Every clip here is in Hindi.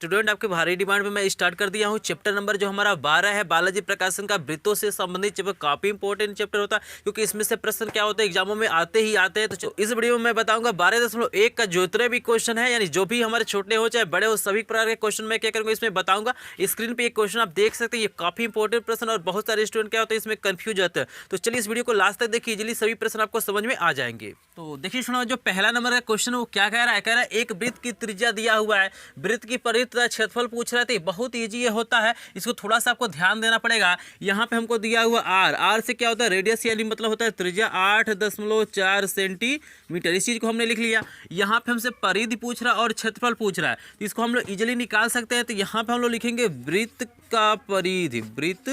स्टूडेंट आपके भारी डिमांड में मैं स्टार्ट कर दिया हूँ चैप्टर नंबर जो हमारा 12 है बालाजी प्रकाशन का वृत्तों से संबंधित चैप्टर। काफी इंपॉर्टेंट चैप्टर होता है क्योंकि इसमें से प्रश्न क्या होते हैं एग्जामों में आते ही आते हैं। तो इस वीडियो में मैं बताऊंगा 12.1 का जितने भी क्वेश्चन है यानी जो भी हमारे छोटे हो चाहे बड़े हो सभी प्रकार के क्वेश्चन मैं क्या करूंगा इसमें बताऊंगा। स्क्रीन पे एक क्वेश्चन आप देख सकते हैं, ये काफी इंपॉर्टेंट प्रश्न और बहुत सारे स्टूडेंट क्या होते हैं इसमें कंफ्यूज होते हैं। तो चलिए इस वीडियो को लास्ट तक देखिए, इजीली सभी प्रश्न आपको समझ में आ जाएंगे। तो देखिए सुनो, जो पहला नंबर का क्वेश्चन है वो क्या कह रहा है, कह रहा है एक वृत्त की त्रिज्या दिया हुआ है, वृत्त की परिधि तथा क्षेत्रफल पूछ रहे थे। बहुत इजी ये होता है, इसको थोड़ा सा आपको ध्यान देना पड़ेगा। यहाँ पे हमको दिया हुआ आर, आर से क्या होता है रेडियस यानी मतलब होता है त्रिज्या 8.4 सेंटीमीटर। इस चीज को हमने लिख लिया। यहाँ पे हमसे परिधि पूछ रहा है और क्षेत्रफल पूछ रहा है, तो इसको हम लोग इजिली निकाल सकते हैं। तो यहाँ पे हम लोग लिखेंगे वृत्त का परिधि, वृत्त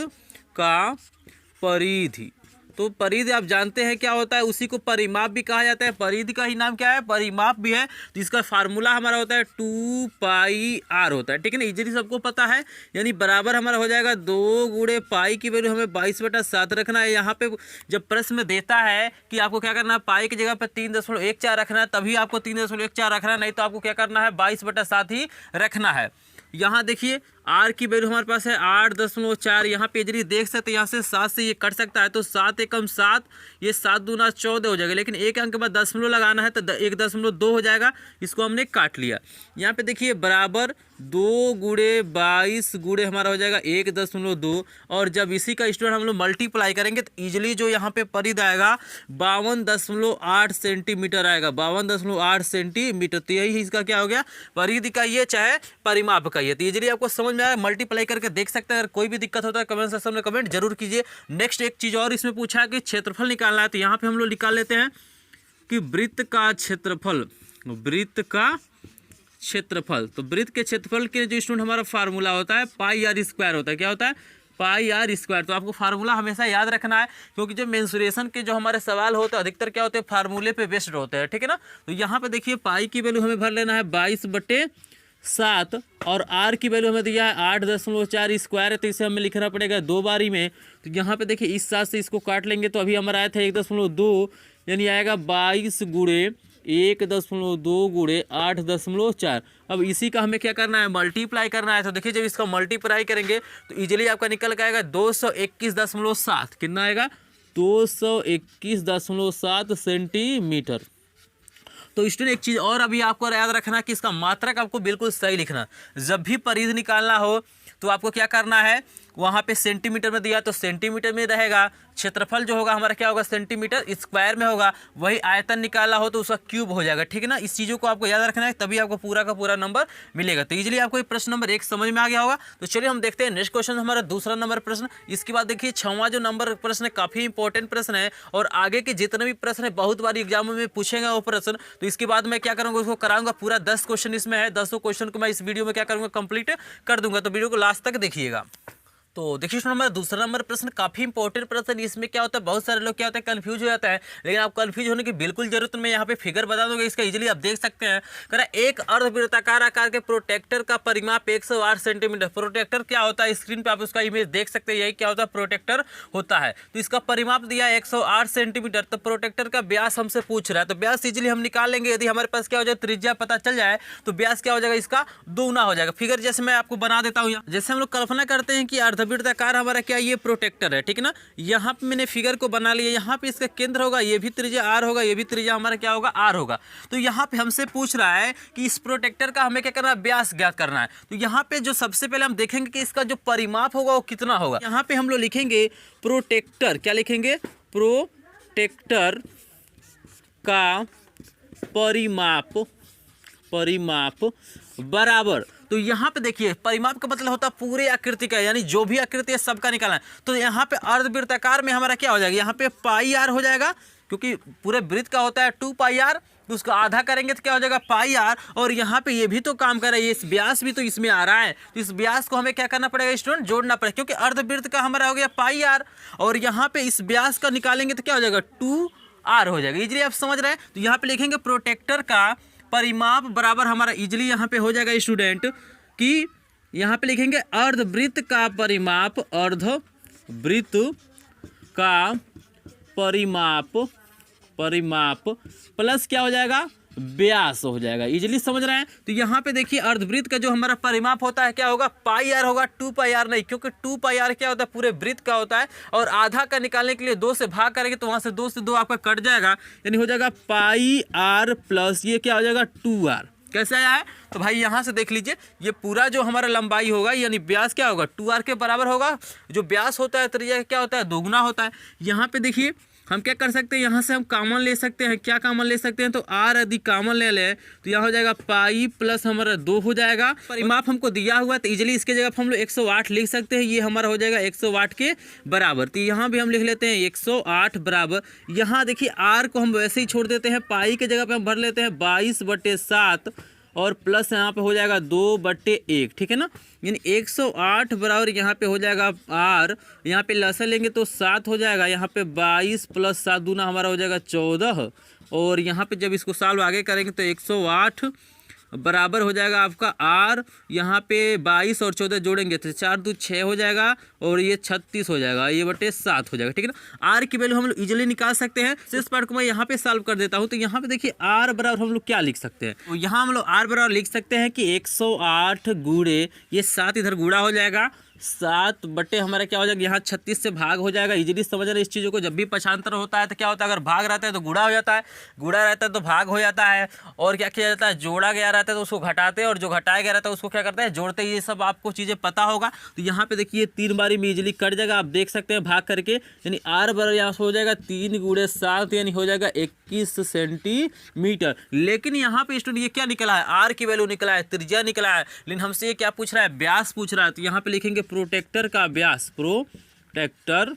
का परिधि। तो परिधि आप जानते हैं क्या होता है, उसी को परिमाप भी कहा जाता है। परिधि का ही नाम क्या है, परिमाप भी है। तो इसका फार्मूला हमारा होता है 2πr होता है, ठीक है ना, इजीली सबको पता है। यानी बराबर हमारा हो जाएगा 2 गुणे पाई की वैल्यू हमें 22/7 रखना है। यहाँ पे जब प्रश्न में देता है कि आपको क्या करना है, पाई की जगह पर 3.14 रखना है, तभी आपको 3.14 रखना है, नहीं तो आपको क्या करना है 22/7 ही रखना है। यहाँ देखिए आर की वैल्यू हमारे पास है 8.4। यहाँ पे इजीली देख सकते हैं, यहाँ से 7 से ये कट सकता है, तो 7 एकम 7, ये 7 दूना 14 हो जाएगा। लेकिन एक अंक के बाद दशमलव लगाना है तो 1.2 हो जाएगा, इसको हमने काट लिया। यहाँ पे देखिए बराबर 2 गुणे 22 गुणे हमारा हो जाएगा 1.2। और जब इसी का स्टूडेंट हम लोग मल्टीप्लाई करेंगे तो ईजिली जो यहाँ पे परिधि आएगा 52.8 सेंटीमीटर आएगा, 52.8 सेंटीमीटर। तो यही इसका क्या हो गया, परिधि का ये चाहे परिमाप का ये। तो ईजिली आपको समझ में आया, मल्टीप्लाई करके देख सकते हैं। अगर कोई भी दिक्कत होता है कमेंट सेक्शन में कमेंट जरूर कीजिए। नेक्स्ट एक चीज और इसमें पूछा है कि क्षेत्रफल निकालना है, तो यहाँ पे हम लोग निकाल लेते हैं कि वृत्त का क्षेत्रफल, वृत्त का क्षेत्रफल। तो वृत्त के क्षेत्रफल के जो स्टूडेंट हमारा फार्मूला होता है πr² होता है। क्या होता है, πr²। तो आपको फार्मूला हमेशा याद रखना है, क्योंकि जो मेंसुरेशन के जो हमारे सवाल होते हैं अधिकतर क्या होते हैं फार्मूले पे बेस्ड होते हैं, ठीक है ना। तो यहाँ पे देखिए पाई की वैल्यू हमें भर लेना है 22/7 और आर की वैल्यू हमें दिया है 8.4 स्क्वायर है, तो इसे हमें लिखना पड़ेगा 2 बारी में। तो यहाँ पे देखिए इस 7 से इसको काट लेंगे तो अभी हमारा आया था 1.2, यानी आएगा 22 गुणे 1.2 गुणे 8.4। अब इसी का हमें क्या करना है, मल्टीप्लाई करना है। तो देखिए जब इसका मल्टीप्लाई करेंगे तो इजीली आपका निकल के आएगा 221.7। कितना आएगा, 221.7 सेंटीमीटर। तो स्टूडेंट एक चीज़ और अभी आपको याद रखना कि इसका मात्रक आपको बिल्कुल सही लिखना। जब भी परिधि निकालना हो तो आपको क्या करना है, वहाँ पे सेंटीमीटर में दिया तो सेंटीमीटर में रहेगा, क्षेत्रफल जो होगा हमारा क्या होगा सेंटीमीटर स्क्वायर में होगा। वही आयतन निकालना हो तो उसका क्यूब हो जाएगा, ठीक है ना। इस चीज़ों को आपको याद रखना है, तभी आपको पूरा का पूरा नंबर मिलेगा। तो इजीली आपको प्रश्न नंबर 1 समझ में आ गया होगा। तो चलिए हम देखते हैं नेक्स्ट क्वेश्चन, हमारा दूसरा नंबर प्रश्न। इसके बाद देखिए 6वां जो नंबर प्रश्न है काफ़ी इंपॉर्टेंट प्रश्न है, और आगे के जितने भी प्रश्न है बहुत बार एग्जामों में पूछेंगे वो प्रश्न। तो इसके बाद मैं क्या करूँगा, उसको कराऊंगा पूरा 10 क्वेश्चन इसमें है, 10 क्वेश्चन को मैं इस वीडियो में क्या करूँगा कंप्लीट कर दूंगा। तो वीडियो को लास्ट तक देखिएगा। तो देखिए हमारा दूसरा नंबर प्रश्न काफी इंपॉर्टेंट प्रश्न। इसमें क्या होता है, बहुत सारे लोग क्या होता है कंफ्यूज हो जाता है, लेकिन आप कंफ्यूज होने की बिल्कुल जरूरत नहीं। मैं यहाँ पे फिगर बता दूंगा, इसका इजीली आप देख सकते हैं। कह रहा है एक अर्धवृत्ताकार आकार के प्रोटेक्टर का परिमाप 108 सेंटीमीटर। प्रोटेक्टर क्या होता है, स्क्रीन पे आप उसका इमेज देख सकते हैं, यही क्या होता है प्रोटेक्टर होता है। तो इसका परिमाप दिया है 108 सेंटीमीटर। तो प्रोटेक्टर का व्यास हमसे पूछ रहा है, तो व्यास इजीली हम निकाल लेंगे। यदि हमारे पास क्या हो जाए त्रिज्या पता चल जाए तो व्यास क्या हो जाएगा, इसका दोगुना हो जाएगा। फिगर जैसे मैं आपको बना देता हूँ, जैसे हम लोग कल्पना करते हैं कि अर्धवृत्ताकार हमारा क्या ये प्रोटेक्टर है, ठीक है ना। यहाँ पे मैंने फिगर को बना लिया, यहाँ पे इसका केंद्र होगा, ये भी त्रिज्या आर होगा, ये भी त्रिज्या हमारा क्या होगा आर होगा। तो यहाँ पे हमसे पूछ रहा है कि इस प्रोटेक्टर का हमें क्या करना है, व्यास ज्ञात करना है। तो यहाँ पे जो सबसे पहले हम देखेंगे कि इसका जो परिमाप होगा वो कितना होगा। यहाँ पे हम लोग लिखेंगे प्रोटेक्टर, क्या लिखेंगे, प्रोटेक्टर का परिमाप, परिमाप बराबर। तो यहाँ पे देखिए परिमाप का मतलब होता है पूरे आकृति का, यानी जो भी आकृति है सबका निकालना है। तो यहाँ पे अर्धवृत्ताकार में हमारा क्या हो जाएगा, यहाँ पे πr हो जाएगा, क्योंकि पूरे वृत्त का होता है 2πr, तो उसका आधा करेंगे तो क्या हो जाएगा πr। और यहाँ पे ये भी तो काम कर रहा है, ये व्यास भी तो इसमें आ रहा है, तो इस व्यास को हमें क्या करना पड़ेगा स्टूडेंट, जोड़ना पड़ेगा, क्योंकि अर्धवृत्त का हमारा हो गया πr और यहाँ पे इस व्यास का निकालेंगे तो क्या हो जाएगा 2r हो जाएगा। इजीली आप समझ रहे हैं। तो यहाँ पे लिखेंगे प्रोटेक्टर का परिमाप बराबर हमारा इजीली यहाँ पे हो जाएगा स्टूडेंट कि यहाँ पे लिखेंगे अर्धवृत्त का परिमाप, अर्धवृत्त का परिमाप, परिमाप प्लस क्या हो जाएगा व्यास हो जाएगा। इजीली समझ रहे हैं। तो यहाँ पे देखिए अर्धवृत्त का जो हमारा परिमाप होता है क्या होगा, पाई आर होगा, 2 पाई आर नहीं, क्योंकि 2 पाई आर क्या होता है, पूरे वृत्त का होता है। और आधा का निकालने के लिए 2 से भाग करेंगे तो वहाँ से 2 से 2 आपका कट जाएगा, यानी हो जाएगा पाई आर प्लस ये क्या हो जाएगा 2r। कैसे आया है, तो भाई यहाँ से देख लीजिए, ये पूरा जो हमारा लंबाई होगा यानी व्यास क्या होगा 2r के बराबर होगा। जो व्यास होता है त्रिज्या क्या होता है, दोगुना होता है। यहाँ पे देखिए हम क्या कर सकते हैं, यहाँ से हम कॉमन ले सकते हैं। क्या कॉमन ले सकते हैं, तो r यदि कॉमन ले लें तो यहाँ हो जाएगा पाई प्लस हमारा 2 हो जाएगा। परिमाप हमको दिया हुआ है तो इजीली इसके जगह हम लोग 108 लिख सकते हैं। ये हमारा हो जाएगा 108 के बराबर। तो यहाँ भी हम लिख लेते हैं 108 बराबर। यहाँ देखिए r को हम वैसे ही छोड़ देते हैं, पाई के जगह पे हम भर लेते हैं 22/7 और प्लस यहाँ पे हो जाएगा 2/1, ठीक है ना। यानी 108 बराबर यहाँ पे हो जाएगा r, यहाँ पे लसा लेंगे तो 7 हो जाएगा। यहाँ पे 22 + 7 दूना हमारा हो जाएगा 14। और यहाँ पे जब इसको सॉल्व आगे करेंगे तो 108 बराबर हो जाएगा आपका r, यहाँ पे 22 और 14 जोड़ेंगे तो 4 दूनी 6 हो जाएगा और ये 36 हो जाएगा, ये बटे 7 हो जाएगा, ठीक है ना। r की वैल्यू हम लोग इजीली निकाल सकते हैं। इस पार्ट को मैं यहाँ पे सॉल्व कर देता हूँ। तो यहाँ पे देखिए r बराबर हम लोग क्या लिख सकते हैं, तो यहाँ हम लोग r बराबर लिख सकते हैं कि 108 गुणे ये 7 इधर गुणा हो जाएगा 7 बटे हमारा क्या हो जाएगा, यहाँ 36 से भाग हो जाएगा। इजीली समझ रहे इस चीज़ों को। जब भी पक्षांतर होता है तो क्या होता है, अगर भाग रहता है तो गुणा हो जाता है, गुणा रहता है तो भाग हो जाता है। और क्या किया जाता है, जोड़ा गया रहता है तो उसको घटाते हैं, और जो घटाया गया रहता है उसको क्या करते हैं, जोड़ते हैं। ये सब आपको चीज़ें पता होगा। तो यहाँ पे देखिए 3 बारी में इजीली कट जाएगा, आप देख सकते हैं भाग करके। यानी r बराबर यहाँ से हो जाएगा 3 × 7 यानी हो जाएगा 21 सेंटीमीटर। लेकिन यहाँ पे स्टूडेंट ये क्या निकला है, r की वैल्यू निकला है, त्रिज्या निकला है। लेकिन हमसे ये क्या पूछ रहा है, व्यास पूछ रहा है। तो यहाँ पे लिखेंगे प्रोटेक्टर का व्यास, प्रोटेक्टर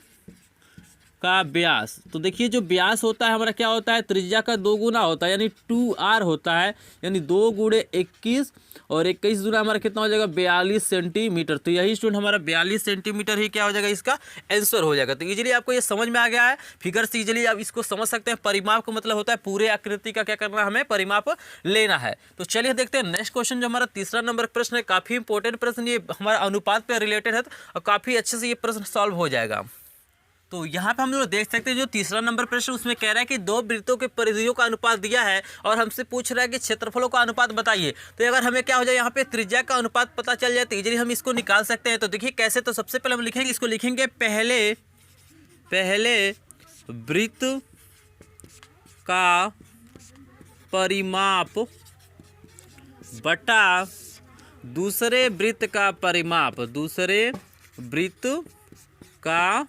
का व्यास। तो देखिए जो व्यास होता है हमारा क्या होता है, त्रिज्या का 2 गुना होता है, यानी 2r होता है। यानी 2 × 21 और 21 दूना हमारा कितना हो जाएगा 42 सेंटीमीटर। तो यही स्टूडेंट हमारा 42 सेंटीमीटर ही क्या हो जाएगा, इसका आंसर हो जाएगा। तो इजीली आपको ये समझ में आ गया है, फिगर से इजीली आप इसको समझ सकते हैं। परिमाप का मतलब होता है पूरे आकृति का क्या करना, हमें परिमाप लेना है। तो चलिए देखते हैं नेक्स्ट क्वेश्चन, जो हमारा तीसरा नंबर प्रश्न है। काफ़ी इंपॉर्टेंट प्रश्न, ये हमारा अनुपात पर रिलेटेड है और काफ़ी अच्छे से ये प्रश्न सॉल्व हो जाएगा। तो यहाँ पे हम लोग देख सकते हैं जो तीसरा नंबर प्रश्न उसमें कह रहा है कि 2 वृत्तों के परिधियों का अनुपात दिया है और हमसे पूछ रहा है कि क्षेत्रफलों का अनुपात बताइए। तो अगर हमें क्या हो जाए, यहाँ पे त्रिज्या का अनुपात पता चल जाए तो इजीली हम इसको निकाल सकते हैं। तो देखिए कैसे, तो सबसे पहले हम लिखेंगे, इसको लिखेंगे पहले वृत्त का परिमाप बटा दूसरे वृत्त का परिमाप, दूसरे वृत्त का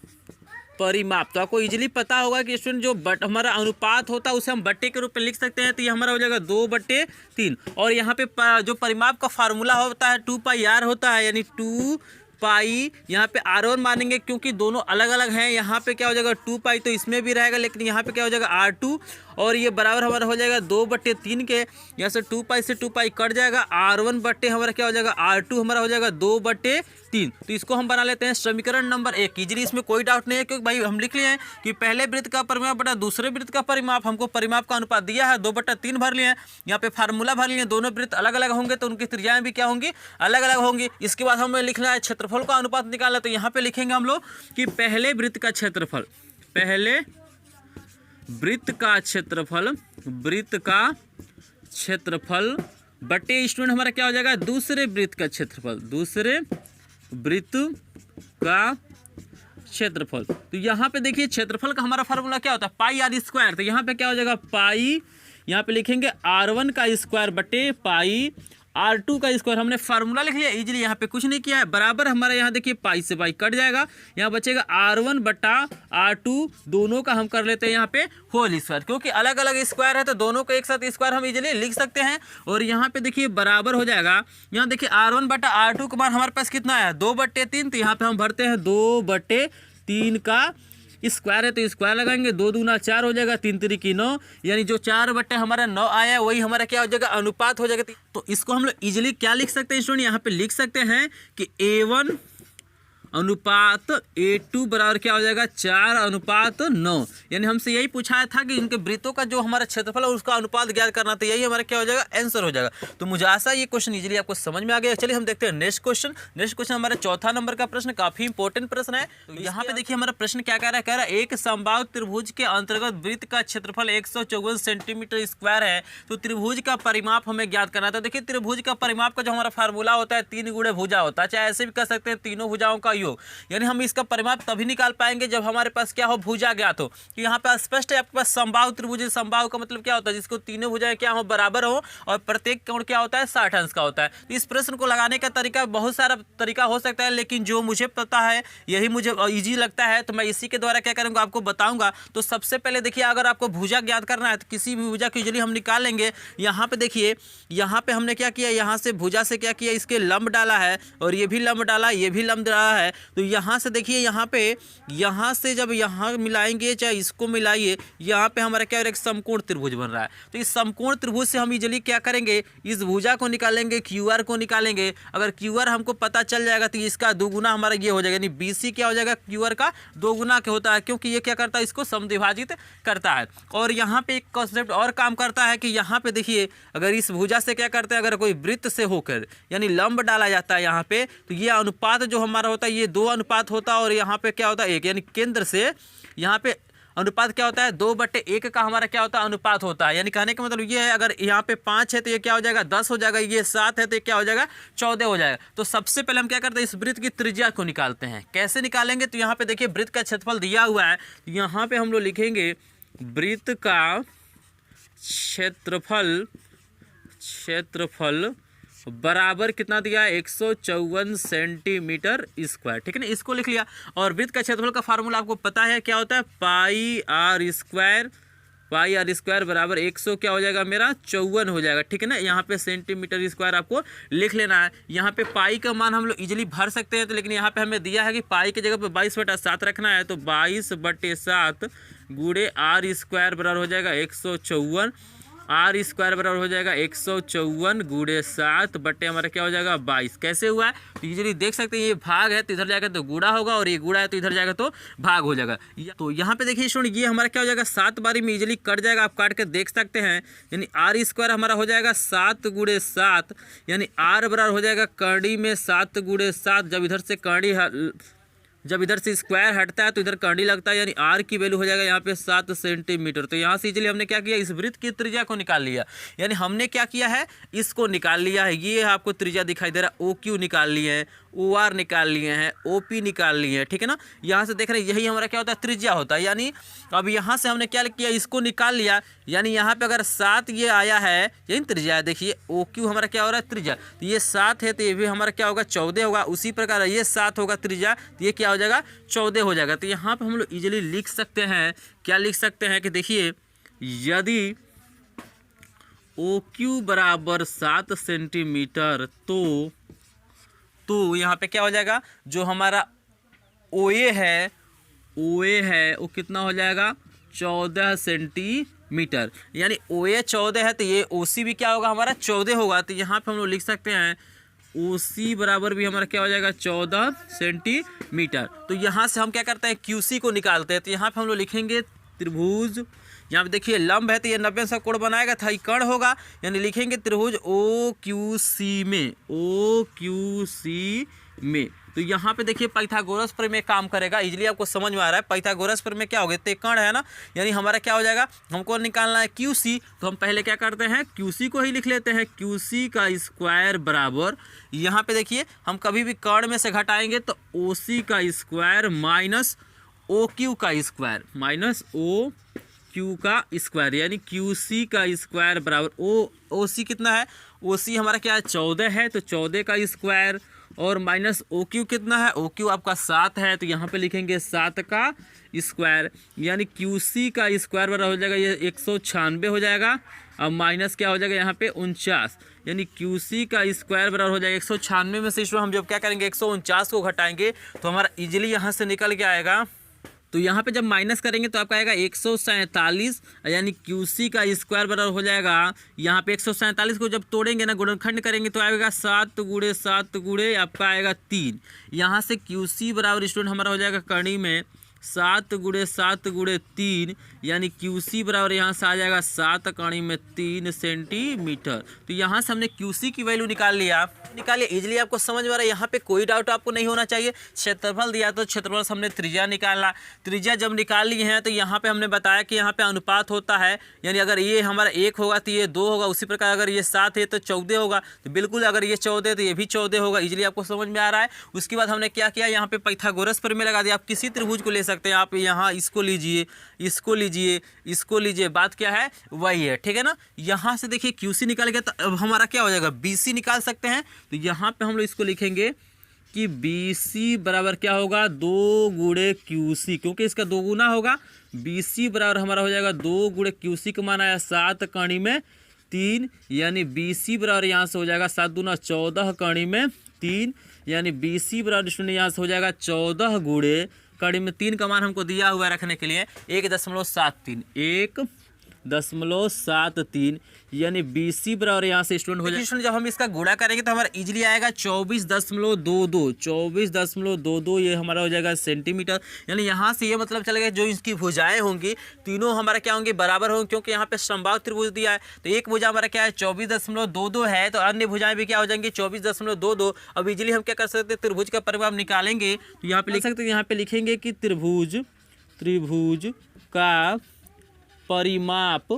परिमाप। तो आपको इजीली पता होगा कि स्टूडेंट जो हमारा अनुपात होता है उसे हम बट्टे के रूप में लिख सकते हैं। तो ये हमारा हो जाएगा 2/3। और यहाँ पे जो परिमाप का फार्मूला होता है 2 पाई r होता है, यानी 2 पाई यहाँ पे r1 मानेंगे क्योंकि दोनों अलग अलग हैं। यहाँ पे क्या हो जाएगा 2 पाई, तो इसमें भी रहेगा, लेकिन यहाँ पे क्या हो जाएगा r2। और ये बराबर हमारा हो जाएगा 2/3 के, यहाँ से 2 पाई से 2 पाई कट जाएगा। r1 बट्टे हमारा क्या हो जाएगा, r2 हमारा हो जाएगा 2/3। तो इसको हम बना लेते हैं समीकरण नंबर 1। इजीली इसमें कोई डाउट नहीं है, क्योंकि भाई हम लिख लिए हैं कि पहले वृत्त का परिमाप बटा दूसरे वृत्त का परिमाप। हमको परिमाप का अनुपात दिया है, 2/3 भर लिए हैं। यहाँ पे फार्मूला भर लिए, दोनों वृत्त अलग अलग होंगे तो उनकी त्रिज्याएं भी क्या होंगी, अलग अलग होंगी। इसके बाद हमें लिखना है क्षेत्रफल का अनुपात निकालना। तो यहाँ पे लिखेंगे हम लोग कि पहले वृत्त का क्षेत्रफल, पहले वृत्त का क्षेत्रफल, वृत्त का क्षेत्रफल बटे स्टूडेंट हमारा क्या हो जाएगा, दूसरे वृत्त का क्षेत्रफल, दूसरे वृत्त का क्षेत्रफल। तो यहाँ पे देखिए क्षेत्रफल का हमारा फार्मूला क्या होता है, पाई r स्क्वायर। तो यहाँ पे क्या हो जाएगा, पाई, यहाँ पे लिखेंगे r1 का स्क्वायर बटे पाई r2 का स्क्वायर। हमने फार्मूला लिख लिया इजीली, यहाँ पे कुछ नहीं किया है। बराबर हमारा यहाँ देखिए पाई से पाई कट जाएगा, यहाँ बचेगा r1 बटा r2, दोनों का हम कर लेते हैं यहाँ पे होल स्क्वायर, क्योंकि अलग अलग स्क्वायर है तो दोनों को एक साथ स्क्वायर हम इजीली लिख सकते हैं। और यहाँ पे देखिए बराबर हो जाएगा, यहाँ देखिए r1 बटा r2 के बाद हमारे पास कितना है 2/3। तो यहाँ पे हम भरते हैं 2/3 का स्क्वायर है तो स्क्वायर लगाएंगे, 2 दूना 4 हो जाएगा, 3 3 9, यानी जो 4 बट्टे हमारा 9 आया वही हमारा क्या हो जाएगा, अनुपात हो जाएगा। तो इसको हम लोग इजीली क्या लिख सकते हैं स्टूडेंट, यहाँ पे लिख सकते हैं कि a1 अनुपात A2 बराबर क्या हो जाएगा 4:9। यानी हमसे यही पूछा था कि इनके वृत्तों का जो हमारा क्षेत्रफल है उसका अनुपात ज्ञात करना था, यही हमारा क्या हो जाएगा आंसर हो जाएगा। तो मुझे आशा ये क्वेश्चन इजीली आपको समझ में आ गया। चलिए हम देखते हैं नेक्स्ट क्वेश्चन। नेक्स्ट क्वेश्चन हमारा चौथा नंबर का प्रश्न, काफी इंपॉर्टेंट प्रश्न है। तो यहाँ पे देखिए हमारा प्रश्न क्या कह रहा है, एक समबाहु त्रिभुज के अंतर्गत वृत्त का क्षेत्रफल 154 सेंटीमीटर स्क्वायर है, तो त्रिभुज का परिमाप हमें ज्ञात करना था। देखिए त्रिभुज का परिमाप का जो हमारा फार्मूला होता है 3 गुणे भुजा होता है, चाहे ऐसे भी कर सकते हैं तीनों भुजाओं का योग। यानी हम इसका परिमाप तभी निकाल पाएंगे जब हमारे पास क्या हो भुजा ज्ञात हो। कि यहाँ पे स्पष्ट है आपके पास समबाहु त्रिभुज, समबाहु का मतलब क्या होता है जिसको तीनों भुजाएं क्या हो बराबर हो और प्रत्येक कोण क्या होता है 60 अंश का होता है। तो इस प्रश्न को लगाने का तरीका बहुत सारा तरीका हो सकता है, लेकिन जो मुझे पता है यही मुझे ईजी लगता है, तो मैं इसी के द्वारा क्या करूँगा आपको बताऊंगा। तो सबसे पहले देखिए अगर आपको भुजा ज्ञात करना है तो किसी भी भुजा को यूजुअली हम निकाल लेंगे। यहाँ पे देखिए यहाँ पे हमने क्या किया, यहाँ से भुजा से क्या किया इसके लंब डाला है और ये भी लंब डाला, ये भी लंब डाला है। तो यहाँ से देखिए यहाँ पे यहाँ से जब यहाँ मिलाएंगे चाहे इसको मिलाइए, यहाँ पे हमारा क्या एक समकोण त्रिभुज बन रहा है। तो इस समकोण त्रिभुज से हम इजीली क्या करेंगे इस भुजा को निकालेंगे, QR को निकालेंगे। अगर QR हमको पता चल जाएगा तो इसका दोगुना हमारा ये हो जाएगा, यानी BC क्या हो जाएगा QR का दोगुना क्या होता है, क्योंकि ये क्या करता है इसको समद्विभाजित करता है। और यहाँ पे एक कॉन्सेप्ट और काम करता है कि यहाँ पे देखिए अगर इस भुजा से क्या करते हैं, अगर कोई वृत्त से होकर यानी लंब डाला जाता है यहाँ पे, तो ये अनुपात जो हमारा होता है ये 2 अनुपात होता है और यहाँ पे क्या होता है 1, यानी केंद्र से यहाँ पे अनुपात क्या होता है 2/1 का हमारा क्या होता है अनुपात होता है। यानी कहने का मतलब ये है अगर यहाँ पे 5 है तो ये क्या हो जाएगा 10 हो जाएगा, ये 7 है तो ये क्या हो जाएगा 14 हो जाएगा। तो सबसे पहले हम क्या करते हैं इस वृत्त की त्रिज्या को निकालते हैं। कैसे निकालेंगे, तो यहाँ पे देखिए वृत्त का क्षेत्रफल दिया हुआ है, तो यहाँ पे हम लोग लिखेंगे वृत्त का क्षेत्रफल बराबर कितना दिया है 154 सेंटीमीटर स्क्वायर। ठीक है ना, इसको लिख लिया। और वृत्त का क्षेत्रफल का फार्मूला आपको पता है क्या होता है पाई आर स्क्वायर बराबर 100 क्या हो जाएगा मेरा 54 हो जाएगा। ठीक है ना, यहाँ पे सेंटीमीटर स्क्वायर आपको लिख लेना है। यहाँ पे पाई का मान हम लोग इजीली भर सकते हैं, तो लेकिन यहाँ पे हमें दिया है कि पाई की जगह पे 22/7 रखना है, तो 22/7 गुणे आर स्क्वायर बराबर हो जाएगा 154। आर स्क्वायर बराबर हो जाएगा 154 गुणे 7 बट्टे हमारा क्या हो जाएगा 22। कैसे हुआ है तो इजीली देख सकते हैं, ये भाग है तो इधर जाएगा तो गुणा होगा और ये गुणा है तो इधर जाएगा तो भाग हो जाएगा। तो यहाँ पे देखिए स्टूडेंट ये हमारा क्या हो जाएगा 7 बारी में इजीली कट जाएगा, आप काट के देख सकते हैं। यानी आर स्क्वायर हमारा हो जाएगा 7 गुणे 7, यानी आर बराबर हो जाएगा करनी में 7 गुणे 7। जब इधर से स्क्वायर हटता है तो इधर करनी लगता है, यानी आर की वैल्यू हो जाएगा यहाँ पे 7 सेंटीमीटर। तो यहाँ से इजीली हमने क्या किया इस वृत्त की त्रिज्या को निकाल लिया। यानी हमने क्या किया है इसको निकाल लिया है, ये आपको त्रिज्या दिखाई दे रहा है OQ निकाल लिए हैं, OR निकाल लिए हैं, OP निकाल लिए हैं। ठीक है ना, यहाँ से देख रहे हैं यही हमारा क्या होता है त्रिज्या होता है। यानी अब यहाँ से हमने क्या किया इसको निकाल लिया, यानी यहाँ पे अगर 7 ये आया है यही त्रिज्या है। देखिए OQ हमारा क्या हो रहा है त्रिज्या, तो ये 7 है तो ये भी हमारा क्या होगा 14 होगा। उसी प्रकार ये 7 होगा त्रिज्या तो ये क्या हो जाएगा 14 हो जाएगा। तो यहाँ पे हम लोग इजीली लिख सकते हैं, क्या लिख सकते हैं कि देखिए यदि OQ बराबर 7 सेंटीमीटर तो यहाँ पे क्या हो जाएगा जो हमारा OA है वो कितना हो जाएगा 14 सेंटीमीटर। यानी OA 14 है तो ये OC भी क्या होगा हमारा 14 होगा। तो यहाँ पे हम लोग लिख सकते हैं OC बराबर भी हमारा क्या हो जाएगा 14 सेंटीमीटर। तो यहाँ से हम क्या करते हैं QC को निकालते हैं। तो यहाँ पे हम लोग लिखेंगे त्रिभुज, यहाँ पे देखिए लंब है तो ये 90 अंश का कोण बनाएगा था, कर्ण होगा, यानी लिखेंगे त्रिभुज OQC में। तो यहाँ पे देखिए पाइथागोरस प्रमेय काम करेगा, इजीली आपको समझ में आ रहा है। पाइथागोरस प्रमेय क्या हो गया ते कर्ण है ना, यानी हमारा क्या हो जाएगा हमको निकालना है QC। तो हम पहले क्या करते हैं QC को ही लिख लेते हैं, QC का स्क्वायर बराबर यहाँ पे देखिए हम कभी भी कर्ण में से घटाएंगे तो OC का स्क्वायर माइनस OQ का स्क्वायर माइनस OQ का स्क्वायर, यानी QC का स्क्वायर बराबर OC कितना है OC हमारा क्या है 14 है तो 14 का स्क्वायर और माइनस OQ कितना है OQ आपका 7 है तो यहाँ पे लिखेंगे 7 का स्क्वायर, यानी QC का स्क्वायर बराबर हो जाएगा ये 196 हो जाएगा। अब माइनस क्या हो जाएगा यहाँ पे 49, यानी QC का स्क्वायर बराबर हो जाएगा 196 में से हम जब क्या करेंगे 149 को घटाएंगे तो हमारा इजीली यहाँ से निकल के आएगा तो यहाँ पे जब माइनस करेंगे तो आपका आएगा 147, यानी QC का स्क्वायर बराबर हो जाएगा। यहाँ पे 147 को जब तोड़ेंगे ना, गुणनखंड करेंगे तो आएगा 7 गुणे 7 गुणे आपका आएगा 3। यहाँ से QC बराबर स्टूडेंट हमारा हो जाएगा करनी में 7 गुणे 7 गुणे 3, यानी QC बराबर यहाँ से आ जाएगा 7 कड़ी में 3 सेंटीमीटर। तो यहाँ से हमने QC की वैल्यू निकालिए इजीली, आपको समझ में आ रहा है। यहाँ पे कोई डाउट आपको नहीं होना चाहिए। क्षेत्रफल दिया तो क्षेत्रफल से हमने त्रिज्या निकाला, त्रिज्या जब निकाल ली है तो यहाँ पे हमने बताया कि यहाँ पे अनुपात होता है, यानी अगर ये हमारा 1 होगा तो ये 2 होगा, उसी प्रकार अगर ये 7 है तो 14 होगा, तो बिल्कुल अगर ये 14 तो ये भी 14 होगा। इजीली आपको समझ में आ रहा है। उसके बाद हमने क्या किया, यहाँ पे पाइथागोरस प्रमेय लगा दिया। आप किसी त्रिभुज को ले सकते हैं, आप यहाँ इसको लीजिए, इसको लीजिए, इसको लीजिए, बात क्या है वही है, ठीक है ना। यहाँ से देखिए QC निकाल गया, तो अब हमारा क्या हो जाएगा, BC निकाल सकते हैं। तो यहाँ पे हम लोग इसको लिखेंगे कि BC बराबर क्या होगा, 2 गुणे QC, क्योंकि इसका 2 गुना होगा। BC बराबर हमारा हो जाएगा 2 गुणे QC का मान आया 7 कड़ी में 3, यानी BC बराबर यहाँ से हो जाएगा 7 दूना 14 कड़ी में 3, यानी BC बराबर स्टूडेंट यहाँ से हो जाएगा 14 गुणे कड़ी में 3 का मान हमको दिया हुआ है रखने के लिए 1.73, 1.73, यानी BC बराबर यहाँ से स्टूडेंट हो जाएगा। जब हम इसका गुणा करेंगे तो हमारा इजीली आएगा 24.22, 24.22 ये हमारा हो जाएगा सेंटीमीटर। यानी यहाँ से ये मतलब चलेगा जो इसकी भुजाएं होंगी तीनों हमारा क्या होंगी, बराबर होंगे, क्योंकि यहाँ पे समबाहु त्रिभुज दिया है। तो एक भुजा हमारा क्या है 24.22 है, तो अन्य भुजाएं भी क्या हो जाएंगी 24.22। अब इजीली हम क्या कर सकते हैं, त्रिभुज का परिमाप निकालेंगे तो यहाँ पे लिख सकते हैं, यहाँ पे लिखेंगे कि त्रिभुज का परिमाप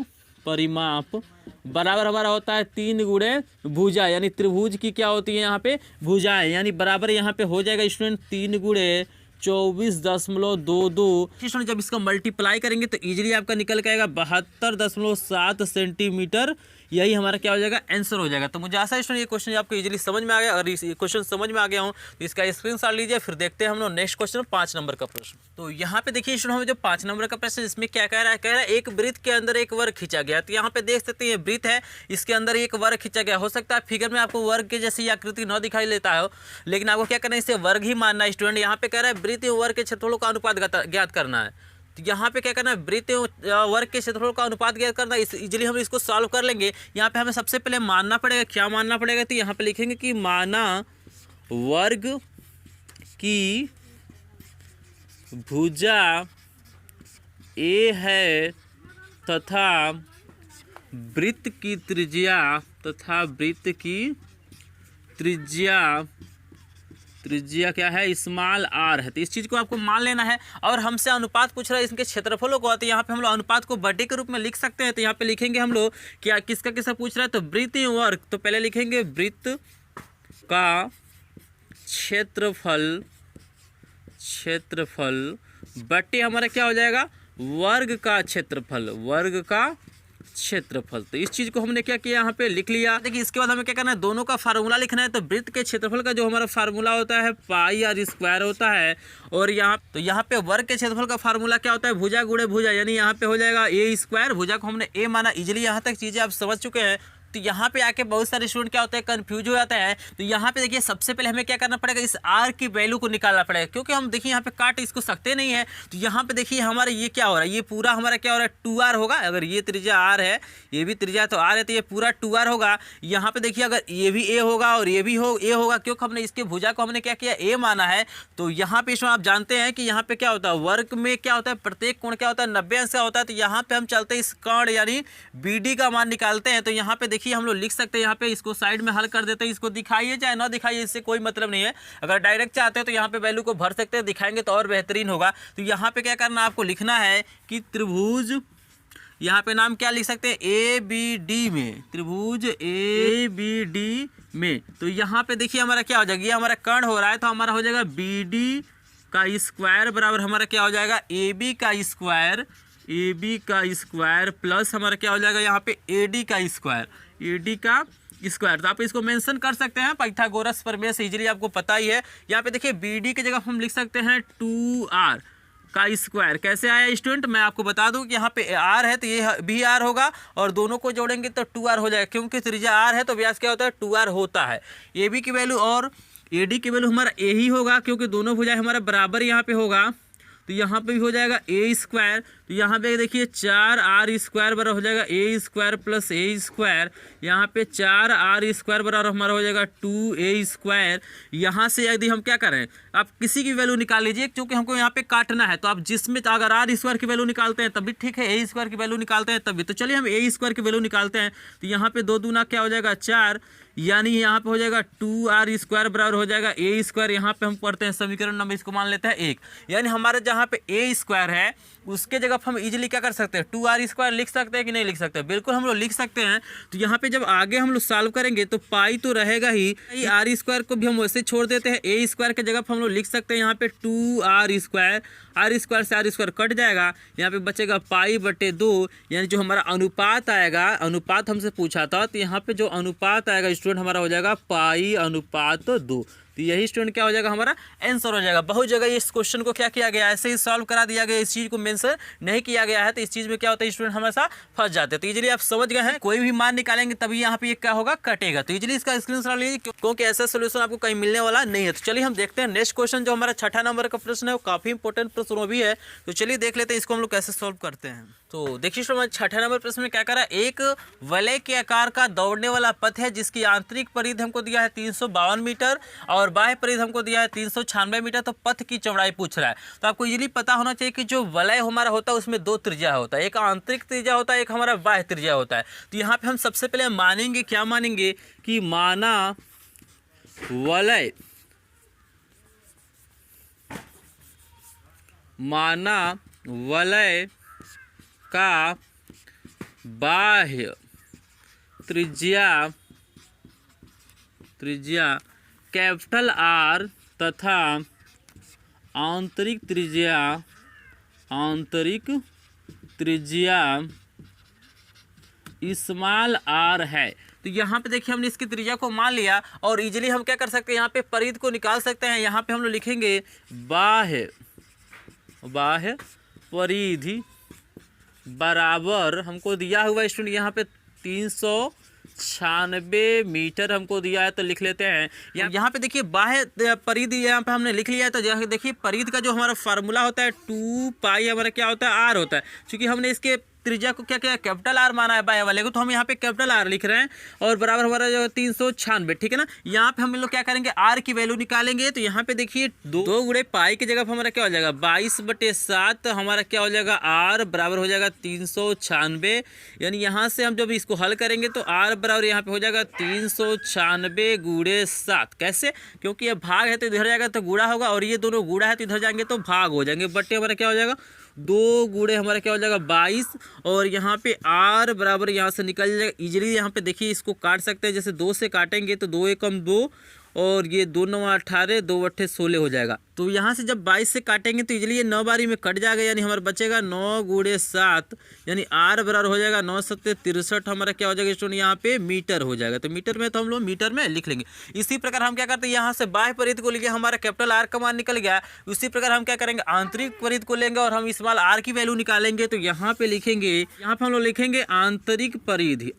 बराबर हमारा होता है 3 गुणे भुजा, यानी त्रिभुज की क्या होती है यहाँ पे भुजाएं, यानी बराबर यहाँ पे हो जाएगा स्टूडेंट 3 गुणे 24.22। स्टूडेंट जब इसका मल्टीप्लाई करेंगे तो इजीली आपका निकल के आएगा 72.7 सेंटीमीटर। यही हमारा क्या हो जाएगा, आंसर हो जाएगा। तो मुझे आशा है स्टूडेंट ये क्वेश्चन आपको इजीली समझ में आ गया। अगर ये क्वेश्चन समझ में आ गया हो तो इसका स्क्रीनशॉट लीजिए। फिर देखते हैं हम लोग नेक्स्ट क्वेश्चन 5 नंबर का प्रश्न। तो यहाँ पे देखिए स्टूडेंट हमें जो 5 नंबर का प्रश्न इसमें क्या कह रहा है, एक वृत्त के अंदर एक वर्ग खींचा गया। तो यहाँ पे देख सकते हैं वृत्त है, इसके अंदर एक वर्ग खींचा गया। हो सकता है फिगर में आपको वर्ग के जैसी आकृति न दिखाई लेता हो, लेकिन आपको क्या करना है, इसे वर्ग ही मानना है स्टूडेंट। यहाँ पे कह रहा है वृत्त एवं वर्ग के क्षेत्रफलों का अनुपात ज्ञात करना है। तो यहाँ पे क्या करना है, वृत्त वर्ग के क्षेत्रफल का अनुपात ज्ञात करना है। इजीली हम इसको सॉल्व कर लेंगे। यहाँ पे हमें सबसे पहले मानना पड़ेगा, क्या मानना पड़ेगा, तो यहाँ पे लिखेंगे कि माना वर्ग की भुजा A है तथा वृत्त की त्रिज्या क्या है, स्मॉल r है। तो इस चीज़ को आपको मान लेना है। और हमसे अनुपात पूछ रहा है इसके क्षेत्रफलों को, तो यहाँ पे हम लोग अनुपात को बटे के रूप में लिख सकते हैं। तो यहाँ पे लिखेंगे हम लोग क्या किसका पूछ रहा है, तो वृत्त वर्ग, तो पहले लिखेंगे वृत्त का क्षेत्रफल बटे हमारा क्या हो जाएगा, वर्ग का क्षेत्रफल। तो इस चीज को हमने क्या किया, यहाँ पे लिख लिया। देखिए इसके बाद हमें क्या करना है, दोनों का फार्मूला लिखना है। तो वृत्त के क्षेत्रफल का जो हमारा फार्मूला होता है पाई आर स्क्वायर होता है, और यहाँ पे वर्ग के क्षेत्रफल का फार्मूला क्या होता है, भुजा गुणे भुजा, यानी यहाँ पे हो जाएगा A स्क्वायर, भुजा को हमने A माना। इजीली यहाँ तक चीजें आप समझ चुके हैं। तो यहाँ पे आके बहुत सारे स्टूडेंट क्या होते हैं, कंफ्यूज हो जाते हैं। तो यहाँ पे देखिए सबसे पहले हमें क्या करना पड़ेगा, इस r की वैल्यू को निकालना पड़ेगा, क्योंकि हम देखिए यहाँ पे काट इसको सकते नहीं है। तो यहाँ पे देखिए हमारा ये क्या हो रहा है, ये पूरा हमारा क्या हो रहा है 2r होगा। अगर ये त्रिज्या r है, ये भी त्रिज्या तो r है, तो ये पूरा 2r होगा। यहाँ पे देखिए अगर ये भी a होगा और ये भी a होगा, क्योंकि हमने इसके भुजा को हमने क्या किया, a माना है। तो यहाँ पे आप जानते हैं कि यहाँ पे क्या होता है, वर्ग में क्या होता है, प्रत्येक कोण क्या होता है 90 अंश का होता है। तो यहाँ पे हम चलते इस कोण यानी BD का मान निकालते हैं। तो यहाँ पे देखिए हम लोग लिख सकते हैं, यहाँ पे इसको साइड में हल कर देते हैं। इसको दिखाइए चाहे ना दिखाइए, इससे कोई मतलब नहीं है। अगर डायरेक्ट चाहते हैं तो यहाँ पे वैल्यू को भर सकते हैं, दिखाएंगे तो और बेहतरीन होगा। तो यहाँ पे क्या करना, आपको लिखना है कि त्रिभुज, यहाँ पे नाम क्या लिख सकते हैं, ABD में, त्रिभुज ABD में। तो यहाँ पे देखिए हमारा क्या हो जाएगा, ये हमारा कर्ण हो रहा है, तो हमारा हो जाएगा BD का स्क्वायर बराबर हमारा क्या हो जाएगा, AB का स्क्वायर प्लस हमारा क्या हो जाएगा यहाँ पे AD का स्क्वायर। तो आप इसको मेंशन कर सकते हैं पाइथागोरस प्रमेय से, इजीली आपको पता ही है। यहाँ पे देखिए BD की जगह हम लिख सकते हैं 2r का स्क्वायर। कैसे आया स्टूडेंट, मैं आपको बता दूं कि यहाँ पे r है तो ये भी r होगा, और दोनों को जोड़ेंगे तो 2r हो जाएगा, क्योंकि त्रिज्या r है तो व्यास क्या होता है 2r होता है। AB की वैल्यू और AD की वैल्यू हमारा A ही होगा, क्योंकि दोनों भुजाएं हमारा बराबर यहाँ पे होगा। तो तो यहाँ पे भी हो जाएगा ए स्क्वायर। तो यहाँ पे देखिए 4r स्क्वायर बराबर हो जाएगा ए स्क्वायर प्लस ए स्क्वायर। यहाँ पे 4r स्क्वायर बराबर हमारा हो जाएगा 2a स्क्वायर। यहाँ से यदि हम क्या करें, आप किसी की वैल्यू निकाल लीजिए, क्योंकि हमको यहाँ पे काटना है। तो आप जिसमें अगर r स्क्वायर की वैल्यू निकालते हैं तब भी ठीक है, ए स्क्वायर की वैल्यू निकालते हैं तब भी। तो चलिए हम ए स्क्वायर की वैल्यू निकालते हैं। तो यहाँ पे 2 दूना क्या हो जाएगा 4, यानी यहाँ पे हो जाएगा 2r स्क्वायर बराबर हो जाएगा ए स्क्वायर। यहाँ पे हम पढ़ते हैं समीकरण नंबर, इसको मान लेते हैं 1। यानी हमारे जहाँ पे ए स्क्वायर है उसके जगह हम इजीली क्या कर सकते हैं, 2r स्क्वायर लिख सकते हैं कि नहीं लिख सकते? बिल्कुल हम लोग लिख सकते हैं। तो यहाँ पे जब आगे हम लोग सॉल्व करेंगे तो पाई तो रहेगा ही, आर स्क्वायर को भी हम वैसे छोड़ देते हैं। ए स्क्वायर के जगह हम लोग लिख सकते हैं यहाँ पे 2r स्क्वायर। आर स्क्वायर से आर स्क्वायर कट जाएगा, यहाँ पे बचेगा पाई बटे 2। यानी जो हमारा अनुपात आएगा, अनुपात हमसे पूछा था, तो यहाँ पे जो अनुपात आएगा स्टूडेंट हमारा हो जाएगा पाई अनुपात 2। तो यही स्टूडेंट क्या हो जाएगा, हमारा आंसर हो जाएगा। बहुत जगह इस क्वेश्चन को क्या किया गया, ऐसे ही सॉल्व करा दिया गया, इस चीज़ को मेंशन नहीं किया गया है। तो इस चीज़ में क्या होता है, स्टूडेंट हमेशा फंस जाते हैं। तो इजीली आप समझ गए हैं, कोई भी मान निकालेंगे तभी यहाँ पे ये क्या होगा, कटेगा। तो इजीली इसका स्क्रीनशॉट लीजिए, क्योंकि ऐसा सोल्यूशन आपको कहीं मिलने वाला नहीं है। तो चलिए हम देखते हैं नेक्स्ट क्वेश्चन, जो हमारा 6ठा नंबर का प्रश्न है, वो काफ़ी इंपॉर्टेंट प्रश्न वो भी है। तो चलिए देख लेते हैं इसको हम लोग कैसे सॉल्व करते हैं। तो देखिए स्टूडेंट, 6ठा नंबर प्रश्न में क्या करा, एक वलय के आकार का दौड़ने वाला पथ है जिसकी आंतरिक परिधि हमको दिया है 352 मीटर और बाह्य परिधि हमको दिया है 396 मीटर। तो पथ की चौड़ाई पूछ रहा है। तो आपको इजीली पता होना चाहिए कि जो वलय हमारा होता है उसमें 2 त्रिज्या होता है, एक आंतरिक त्रिज्या होता है, एक हमारा बाह्य त्रिज्या होता है। तो यहाँ पे हम सबसे पहले मानेंगे, क्या मानेंगे कि माना वलय का बाह्य त्रिज्या कैपिटल आर तथा आंतरिक त्रिज्या स्मॉल आर है। तो यहाँ पे देखिए हमने इसकी त्रिज्या को मान लिया और इजीली हम क्या कर सकते हैं, यहाँ पे परिधि को निकाल सकते हैं। यहाँ पे हम लोग लिखेंगे बाह्य परिधि बराबर हमको दिया हुआ स्टूडेंट यहाँ पे 396 मीटर हमको दिया है। तो लिख लेते हैं यहाँ पे देखिए बाह्य परिधि यहाँ पे हमने लिख लिया है। तो देखिए परिधि का जो हमारा फार्मूला होता है 2 पाई हमारा क्या होता है, आर होता है। क्योंकि हमने इसके त्रिज्या को क्या किया, कैपिटल आर माना है बाह्य वाले को, तो हम यहाँ पे कैपिटल आर लिख रहे हैं और बराबर हमारा जो 396, ठीक है ना। यहाँ पे हम लोग क्या करेंगे, आर की वैल्यू निकालेंगे। तो यहाँ पे देखिए 2 गुणे पाई की जगह पर हमारा क्या हो जाएगा 22/7 हमारा क्या हो जाएगा आर बराबर हो जाएगा 396। यानी यहाँ से हम जब इसको हल करेंगे तो आर बराबर यहाँ पे हो जाएगा 396 गुणे 7। कैसे, क्योंकि ये भाग है तो इधर जाएगा तो गुणा होगा, और ये दोनों गुणा है तो इधर जाएंगे तो भाग हो जाएंगे। बट्टे हमारा क्या हो जाएगा 2 गुणे हमारा क्या हो जाएगा 22, और यहाँ पे आर बराबर यहाँ से निकल जाएगा। इजीली यहाँ पे देखिए इसको काट सकते हैं, जैसे 2 से काटेंगे तो 2 एकम 2 और ये 2 9 18, 2 8 16 हो जाएगा। तो यहाँ से जब 22 से काटेंगे तो इजीली ये 9 बारी में कट जाएगा, यानी हमारा बचेगा 9 गुणे 7, यानी आर बराबर हो जाएगा 9 7 63 हमारा क्या हो जाएगा स्टूडेंट यहाँ पे मीटर हो जाएगा। तो मीटर में तो हम लोग मीटर में लिख लेंगे। इसी प्रकार हम क्या करते हैं, यहाँ से बाह्य परिधि को लेंगे, हमारा कैपिटल आर का मान निकल गया। उसी प्रकार हम क्या करेंगे, आंतरिक परिधि को लेंगे और हम स्मॉल आर की वैल्यू निकालेंगे। तो यहाँ पे लिखेंगे, यहाँ पे हम लोग लिखेंगे आंतरिक परिधि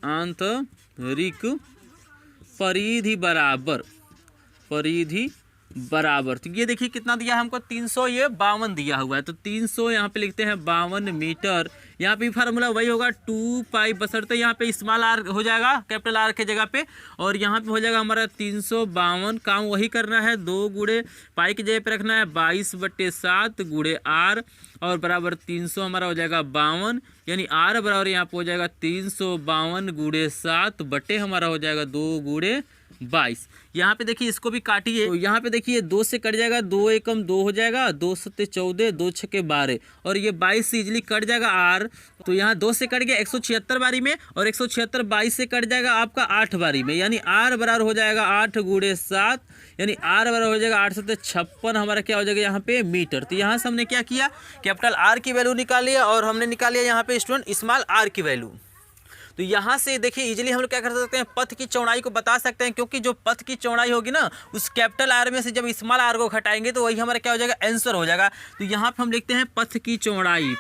बराबर तो ये देखिए कितना दिया है हमको 352 दिया हुआ है। तो 300 यहाँ पे लिखते हैं 52 मीटर। यहाँ पे फार्मूला वही होगा 2 पाई बशर्ते यहाँ पे स्मॉल आर हो जाएगा कैपिटल आर के जगह पे, और यहाँ पे हो जाएगा हमारा 352। काम वही करना है, 2 गुणे पाई की जगह पे रखना है 22/7 गुणे आर और बराबर 300 हमारा हो जाएगा 52, यानी आर बराबर यहाँ पे हो जाएगा 352 गुणे 7 बटे हमारा हो जाएगा 2 गुणे 22। यहाँ पे देखिए इसको भी काटिए, तो यहाँ पे देखिए 2 से कट जाएगा, 2 एकम 2 हो जाएगा, 2 7 14, 2 6 12 और ये 22 से इजिली कट जाएगा आर। तो यहाँ 2 से कट गया 176 बारी में, और 176 22 से कट जाएगा आपका 8 बारी में, यानी आर बराबर हो जाएगा 8 गुणे 7, यानी आर बराबर हो जाएगा 8 7 56 हमारा क्या हो जाएगा यहाँ पे मीटर। तो यहाँ से हमने क्या किया, कैपिटल आर की वैल्यू निकाल लिया और हमने निकाल लिया यहाँ पे स्टूडेंट स्मॉल आर की वैल्यू। तो यहाँ से देखिए इजीली हम लोग क्या कर सकते हैं, पथ की चौड़ाई को बता सकते हैं, क्योंकि जो पथ की चौड़ाई होगी ना उस कैपिटल आर में से जब स्मॉल आर को घटाएंगे तो वही हमारा क्या हो जाएगा आंसर हो जाएगा। तो यहाँ पे हम लिखते हैं पथ की चौड़ाई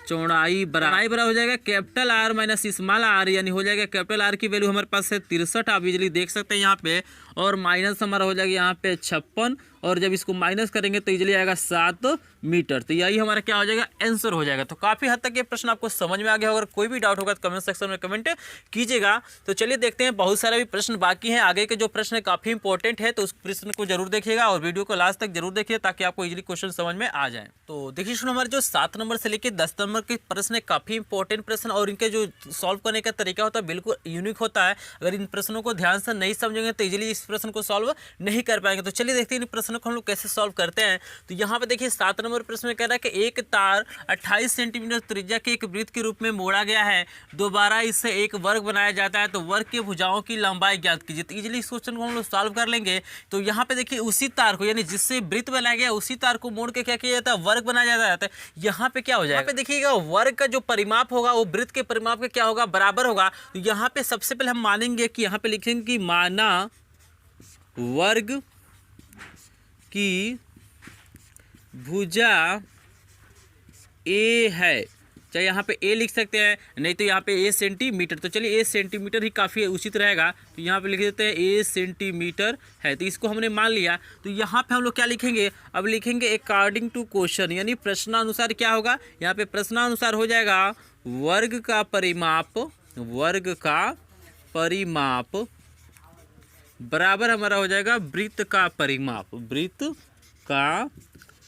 चौड़ाई बराबर हो जाएगा capital R minus small R, यानी हो जाएगा कैपिटल आर की वैल्यू हमारे पास है 63, आप इजीली देख सकते हैं यहाँ पे, और माइनस हमारा हो जाएगा यहाँ पे 56, और जब इसको माइनस करेंगे तो इजीली आएगा 7 मीटर। तो यही हमारा क्या हो जाएगा, आंसर हो जाएगा। तो काफ़ी हद तक ये प्रश्न आपको समझ में आ गया होगा। अगर कोई भी डाउट होगा तो कमेंट सेक्शन में कमेंट कीजिएगा। तो चलिए देखते हैं, बहुत सारे भी प्रश्न बाकी हैं, आगे के जो प्रश्न काफ़ी इंपॉर्टेंट है, तो उस प्रश्न को जरूर देखिएगा और वीडियो को लास्ट तक जरूर देखिए ताकि आपको इजीली क्वेश्चन समझ में आ जाए। तो देखिए सुनो, हमारे जो 7 नंबर से लेकर 10 नंबर के प्रश्न है काफ़ी इंपॉर्टेंट प्रश्न, और इनके जो सॉल्व करने का तरीका होता है बिल्कुल यूनिक होता है। अगर इन प्रश्नों को ध्यान से नहीं समझेंगे तो इजीली इस प्रश्न को सॉल्व नहीं कर पाएंगे। तो चलिए देखते हैं इन प्रश्नों को हम लोग कैसे सॉल्व करते हैं। तो यहाँ पे देखिए 7 नंबर प्रश्न में कह रहा है कि एक तार 28 सेंटीमीटर त्रिज्या के एक वृत्त के रूप में मोड़ा गया है, दोबारा इससे एक वर्ग बनाया जाता है, तो वर्ग के भुजाओं की लंबाई ज्ञात कीजिए। तो इजीली इस क्वेश्चन को हम लोग सॉल्व कर लेंगे। तो यहाँ पे देखिए उसी तार को, यानी जिससे वृत्त बनाया गया उसी तार को मोड़ के क्या किया जाता है, वर्ग बनाया जाता है। यहाँ पे क्या हो जाएगा, यहाँ पे देखिएगा वर्ग का जो परिमाप होगा वो वृत्त के परिमाप का क्या होगा, बराबर होगा। तो यहाँ पे सबसे पहले हम मानेंगे कि यहाँ पे लिखेंगे कि माना वर्ग की भुजा ए है, चाहे यहाँ पे ए लिख सकते हैं, नहीं तो यहाँ पे ए सेंटीमीटर। तो चलिए ए सेंटीमीटर ही काफ़ी उचित रहेगा, तो यहाँ पे लिख देते हैं ए सेंटीमीटर है। तो इसको हमने मान लिया। तो यहाँ पे हम लोग क्या लिखेंगे, अब लिखेंगे अकॉर्डिंग टू क्वेश्चन, यानी प्रश्नानुसार क्या होगा, यहाँ पे प्रश्नानुसार हो जाएगा वर्ग का परिमाप, वर्ग का परिमाप बराबर हमारा हो जाएगा वृत्त का परिमाप, वृत्त का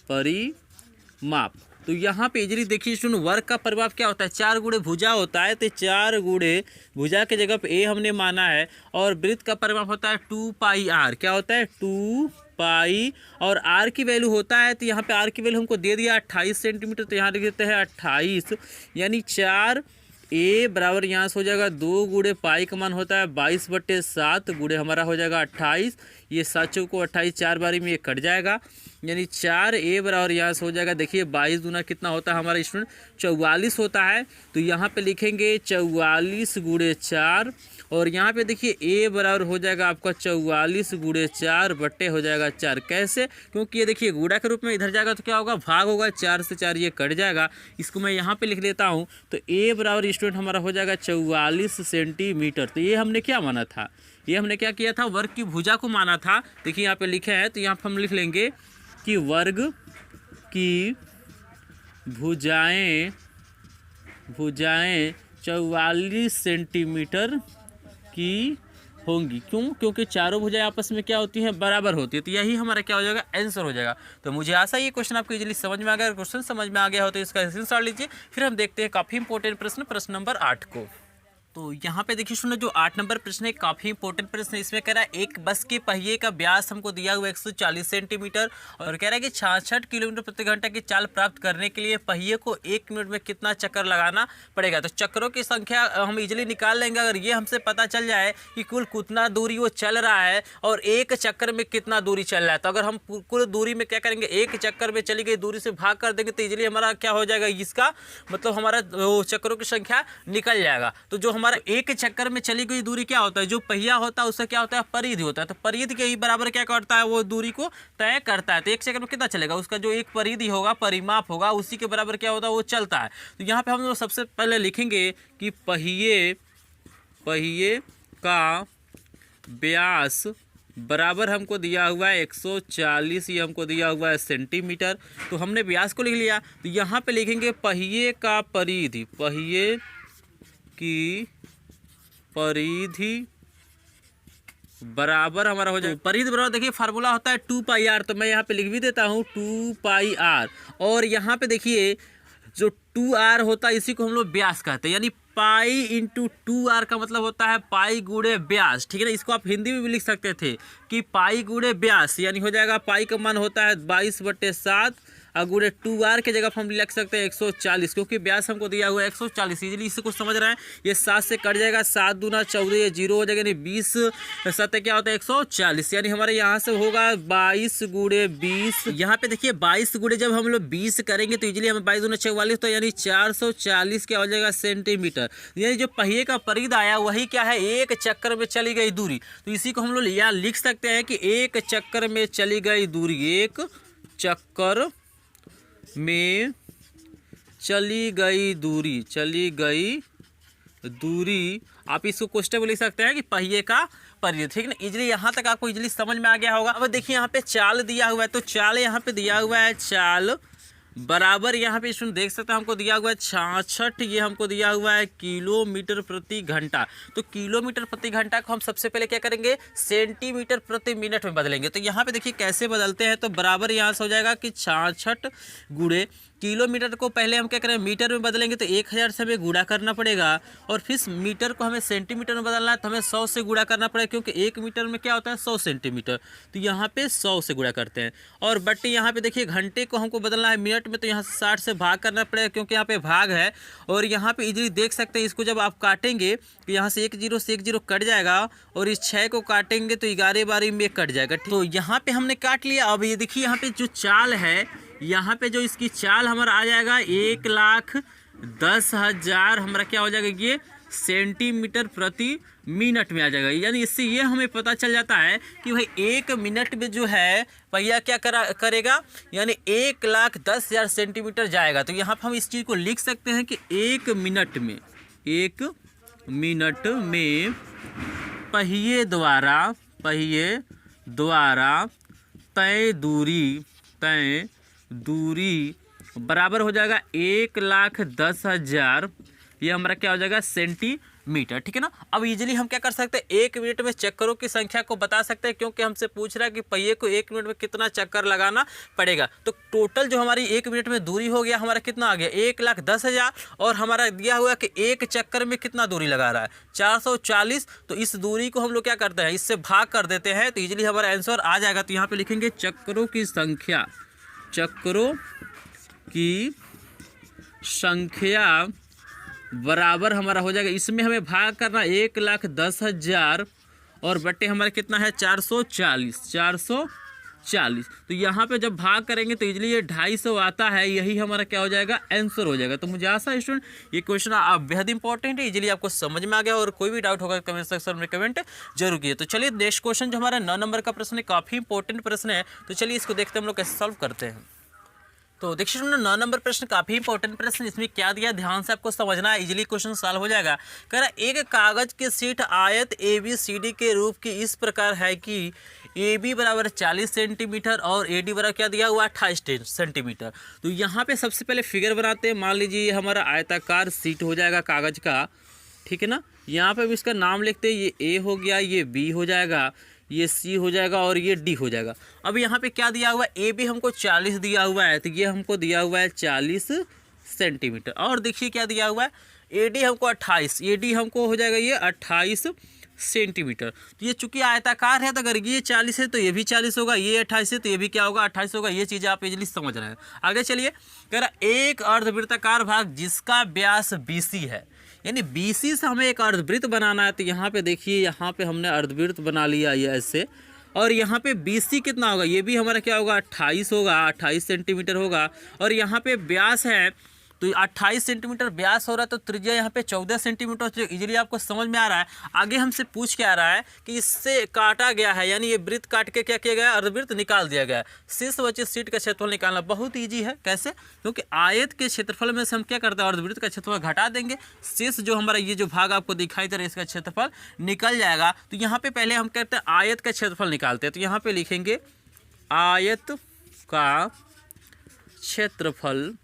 परिमाप। तो यहाँ पे इजली देखिए सुन, वर्ग का परिमाप क्या होता है, 4 गुणे भुजा होता है, तो 4 गुणे भुजा के जगह पे ए हमने माना है, और वृत्त का परिमाप होता है 2 पाई आर, क्या होता है 2 पाई, और आर की वैल्यू होता है, तो यहाँ पे आर की वैल्यू हमको दे दिया 28 सेंटीमीटर, तो यहाँ लिख देते हैं 28, यानी 4 ए बराबर यहाँ से हो जाएगा 2 गुणे पाई का मान होता है 22/7 गुणे हमारा हो जाएगा 28, ये 7 चौको 28, 4 बारी में ये कट जाएगा, यानी 4 ए बराबर यहाँ से हो जाएगा, देखिए 22 दूना कितना होता है हमारा स्टूडेंट, 44 होता है। तो यहाँ पे लिखेंगे 44 गुणे 4, और यहाँ पे देखिए ए बराबर हो जाएगा आपका 44 गुणे 4 बट्टे हो जाएगा 4। कैसे, क्योंकि ये देखिए गुणा के रूप में इधर जाएगा तो क्या होगा, भाग होगा, 4 से 4 ये कट जाएगा। इसको मैं यहाँ पे लिख लेता हूँ। तो ए बराबर स्टूडेंट हमारा हो जाएगा 44 सेंटीमीटर। तो ये हमने क्या माना था, ये हमने क्या किया था, वर्ग की भुजा को माना था। देखिए यहाँ पे लिखे हैं, तो यहाँ पे हम लिख लेंगे कि वर्ग की भुजाएं 44 सेंटीमीटर की होंगी। क्यों, क्योंकि चारों भुजाएं आपस में क्या होती हैं, बराबर होती है। तो यही हमारा क्या हो जाएगा, आंसर हो जाएगा। तो मुझे आशा ये क्वेश्चन आपको इजीली समझ में आ गया। अगर क्वेश्चन समझ में आ गया हो तो इसका स्क्रीनशॉट लीजिए। फिर हम देखते हैं काफ़ी इंपॉर्टेंट प्रश्न नंबर 8 को। तो यहाँ पे देखिए सुनो, जो 8 नंबर प्रश्न है काफ़ी इंपॉर्टेंट प्रश्न है। इसमें कह रहा है एक बस के पहिए का व्यास हमको दिया हुआ 140 सेंटीमीटर, और कह रहा है कि 66 किलोमीटर प्रति घंटा की चाल प्राप्त करने के लिए पहिए को 1 मिनट में कितना चक्कर लगाना पड़ेगा। तो चक्करों की संख्या हम इजीली निकाल लेंगे। अगर ये हमसे पता चल जाए कि कुल कितना दूरी वो चल रहा है और एक चक्कर में कितना दूरी चल रहा है, तो अगर हम कुल दूरी में क्या करेंगे, एक चक्कर में चली गई दूरी से भाग कर देंगे, तो इजीली हमारा क्या हो जाएगा, इसका मतलब हमारा चक्करों की संख्या निकल जाएगा। तो जो हमारा एक चक्कर में चली गई दूरी क्या होता है, जो पहिया होता है उसका क्या होता है, परिधि होता है। तो परिधि के ही बराबर क्या करता है, वो दूरी को तय करता है। तो एक चक्कर में कितना चलेगा, उसका जो एक परिधि होगा, परिमाप होगा, उसी के बराबर क्या होता है, वो चलता है। तो यहाँ पे हम लोग सबसे पहले लिखेंगे कि पहिए का व्यास बराबर हमको दिया हुआ है 140, ये हमको दिया हुआ है सेंटीमीटर। तो हमने व्यास को लिख लिया। तो यहाँ पे लिखेंगे पहिए का परिधि, पहिए की परिधि बराबर हमारा हो जाए, परिधि बराबर देखिए फार्मूला होता है 2 पाई आर। तो मैं यहाँ पे लिख भी देता हूँ 2 पाई आर, और यहाँ पे देखिए जो 2 आर होता है इसी को हम लोग व्यास कहते हैं, यानी पाई इंटू 2 आर का मतलब होता है पाई गुणे व्यास। ठीक है ना, इसको आप हिंदी में भी लिख सकते थे कि पाई गुणे व्यास, यानी हो जाएगा पाई का मान होता है 22/7 और गुणे 2 आर के जगह हम लिख सकते हैं 140, क्योंकि व्यास हमको दिया हुआ है 140। इजीली इससे कुछ समझ रहे हैं, ये 7 से कट जाएगा, 7 दूना 14, ये 0 हो जाएगा, यानी 20 7 क्या होता है 140, यानी हमारे यहाँ से होगा 22 गुणे 20। यहाँ पे देखिए 22 गुणे जब हम लोग 20 करेंगे तो इजीली हमें 22 दूना 44, तो यानी 440 क्या हो जाएगा सेंटीमीटर। यानी जो पहिए का परिधि आया वही क्या है, एक चक्कर में चली गई दूरी। तो इसी को हम लोग यहाँ लिख सकते हैं कि एक चक्कर में चली गई दूरी, एक चक्कर में चली गई दूरी, चली गई दूरी, आप इसको क्वेश्चन में लिख सकते हैं कि पहिए का परिधि, ठीक ना। इजली यहाँ तक आपको इजली समझ में आ गया होगा। अब देखिए यहाँ पे चाल दिया हुआ है, तो चाल यहाँ पे दिया हुआ है, चाल बराबर यहाँ पे स्टूडेंट देख सकते हैं हमको दिया हुआ है 66, ये हमको दिया हुआ है किलोमीटर प्रति घंटा। तो किलोमीटर प्रति घंटा को हम सबसे पहले क्या करेंगे, सेंटीमीटर प्रति मिनट में बदलेंगे। तो यहाँ पे देखिए कैसे बदलते हैं, तो बराबर यहाँ से हो जाएगा कि 66 गुणे किलोमीटर को पहले हम क्या करें मीटर में बदलेंगे, तो 1000 से हमें गुणा करना पड़ेगा, और फिर मीटर को हमें सेंटीमीटर में बदलना है तो हमें 100 से गुणा करना पड़ेगा, क्योंकि 1 मीटर में क्या होता है 100 सेंटीमीटर। तो यहाँ पे 100 से गुणा करते हैं। और बट यहाँ पे देखिए घंटे को हमको बदलना है मिनट में, तो यहाँ से 60 से भाग करना पड़ेगा, क्योंकि यहाँ पे भाग है। और यहाँ पे इजीली देख सकते हैं, इसको जब आप काटेंगे तो यहाँ से 1 0 से 1 0 कट जाएगा, और इस 6 को काटेंगे तो 11 12 में कट जाएगा। तो यहाँ पे हमने काट लिया। अब ये देखिए यहाँ पे जो चाल है, यहाँ पे जो इसकी चाल हमारा आ जाएगा 1,10,000 हमारा क्या हो जाएगा, ये सेंटीमीटर प्रति मिनट में आ जाएगा। यानी इससे ये हमें पता चल जाता है कि भाई 1 मिनट में जो है पहिया क्या करेगा, यानी 1,10,000 सेंटीमीटर जाएगा। तो यहाँ पर हम इस चीज़ को लिख सकते हैं कि 1 मिनट में पहिए द्वारा तय दूरी बराबर हो जाएगा 1,10,000, ये हमारा क्या हो जाएगा सेंटीमीटर, ठीक है ना। अब इजीली हम क्या कर सकते हैं, 1 मिनट में चक्करों की संख्या को बता सकते हैं, क्योंकि हमसे पूछ रहा है कि पहिए को 1 मिनट में कितना चक्कर लगाना पड़ेगा। तो टोटल जो हमारी 1 मिनट में दूरी हो गया हमारा कितना आ गया 1,10,000, और हमारा दिया हुआ कि एक चक्कर में कितना दूरी लगा रहा है 440। तो इस दूरी को हम लोग क्या करते हैं, इससे भाग कर देते हैं, तो इजीली हमारा आंसर आ जाएगा। तो यहाँ पे लिखेंगे चक्करों की संख्या बराबर हमारा हो जाएगा, इसमें हमें भाग करना 1,10,000 और बटे हमारा कितना है 440। तो यहाँ पे जब भाग करेंगे तो इजीली ये 250 आता है, यही हमारा क्या हो जाएगा आंसर हो जाएगा। तो मुझे आशा है स्टूडेंट ये क्वेश्चन आप बेहद इंपॉर्टेंट है, इजीली आपको समझ में आ गया, और कोई भी डाउट होगा कमेंट सेक्शन में कमेंट जरूर कीजिए। तो चलिए नेक्स्ट क्वेश्चन जो हमारा 9 नंबर का प्रश्न है, काफ़ी इंपॉर्टेंट प्रश्न है, तो चलिए इसको देखते हैं हम लोग कैसे सॉल्व करते हैं। तो देखिए 9 नंबर प्रश्न काफ़ी इंपॉर्टेंट प्रश्न, इसमें क्या दिया ध्यान से आपको समझना है, इजीली क्वेश्चन सॉल्व हो जाएगा। कह रहा एक कागज की शीट आयत ABCD के रूप की इस प्रकार है कि AB बराबर 40 सेंटीमीटर और AD बराबर क्या दिया हुआ 28 सेंटीमीटर। तो यहाँ पे सबसे पहले फिगर बनाते हैं। मान लीजिए हमारा आयताकार शीट हो जाएगा कागज का, ठीक है ना। यहाँ पे भी इसका नाम लिखते हैं, ये A हो गया, ये B हो जाएगा, ये C हो जाएगा और ये D हो जाएगा। अब यहाँ पे क्या दिया हुआ है, AB हमको 40 दिया हुआ है, तो ये हमको दिया हुआ है 40 सेंटीमीटर। और देखिए क्या दिया हुआ है, AD हमको 28, AD हमको हो जाएगा ये 28 सेंटीमीटर। तो ये चूंकि आयताकार है, तो अगर ये 40 है तो ये भी 40 होगा, ये 28 है तो ये भी क्या होगा 28 होगा। ये चीज़ें आप इजीली समझ रहे हैं। आगे चलिए, कह रहा एक अर्धवृत्ताकार भाग जिसका व्यास BC है, यानी BC से हमें एक अर्धवृत्त बनाना है। तो यहाँ पे देखिए, यहाँ पे हमने अर्धवृत्त बना लिया ये ऐसे, और यहाँ पे BC कितना होगा, ये भी हमारा क्या होगा 28 होगा, 28 सेंटीमीटर होगा। और यहाँ पे व्यास है तो 28 सेंटीमीटर व्यास हो रहा है, तो त्रिज्या यहाँ पे 14 सेंटीमीटर। तो इजीली आपको समझ में आ रहा है। आगे हमसे पूछ के आ रहा है कि इससे काटा गया है, यानी ये वृत्त काट के क्या किया गया है, अर्धवृत्त निकाल दिया गया है। शेष बचे शीट का क्षेत्रफल निकालना बहुत ईजी है। कैसे, क्योंकि आयत के क्षेत्रफल में से हम क्या करते हैं, अर्धवृत्त का क्षेत्रफल घटा देंगे, शेष जो हमारा ये जो भाग आपको दिखाई दे रहा है इसका क्षेत्रफल निकल जाएगा। तो यहाँ पे पहले हम कहते हैं आयत का क्षेत्रफल निकालते हैं। तो यहाँ पे लिखेंगे आयत का क्षेत्रफल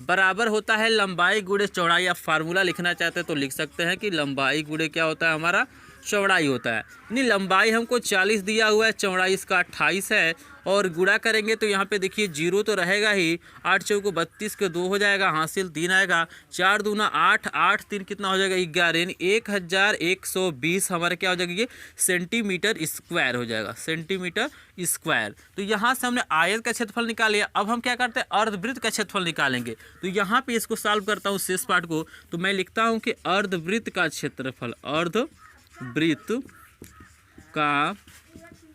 बराबर होता है लंबाई गुणे चौड़ाई। आप फार्मूला लिखना चाहते हैं तो लिख सकते हैं कि लंबाई गुणे क्या होता है हमारा चौड़ाई होता है। यानी लंबाई हमको 40 दिया हुआ है, चौड़ाई इसका 28 है, और गुणा करेंगे तो यहाँ पे देखिए 0 तो रहेगा ही, 8 चौको 32 के 2 हो जाएगा, हासिल 3 आएगा, 4 दूना 8, 8 3 कितना हो जाएगा 11, यानी 1120 हमारा क्या हो जाएगा ये सेंटीमीटर स्क्वायर हो जाएगा, सेंटीमीटर स्क्वायर। तो यहाँ से हमने आयत का क्षेत्रफल निकाल लिया। अब हम क्या करते हैं, अर्धवृत्त का क्षेत्रफल निकालेंगे। तो यहाँ पे इसको सॉल्व करता हूँ शेष पार्ट को, तो मैं लिखता हूँ कि अर्धवृत्त का क्षेत्रफल, अर्धवृत्त का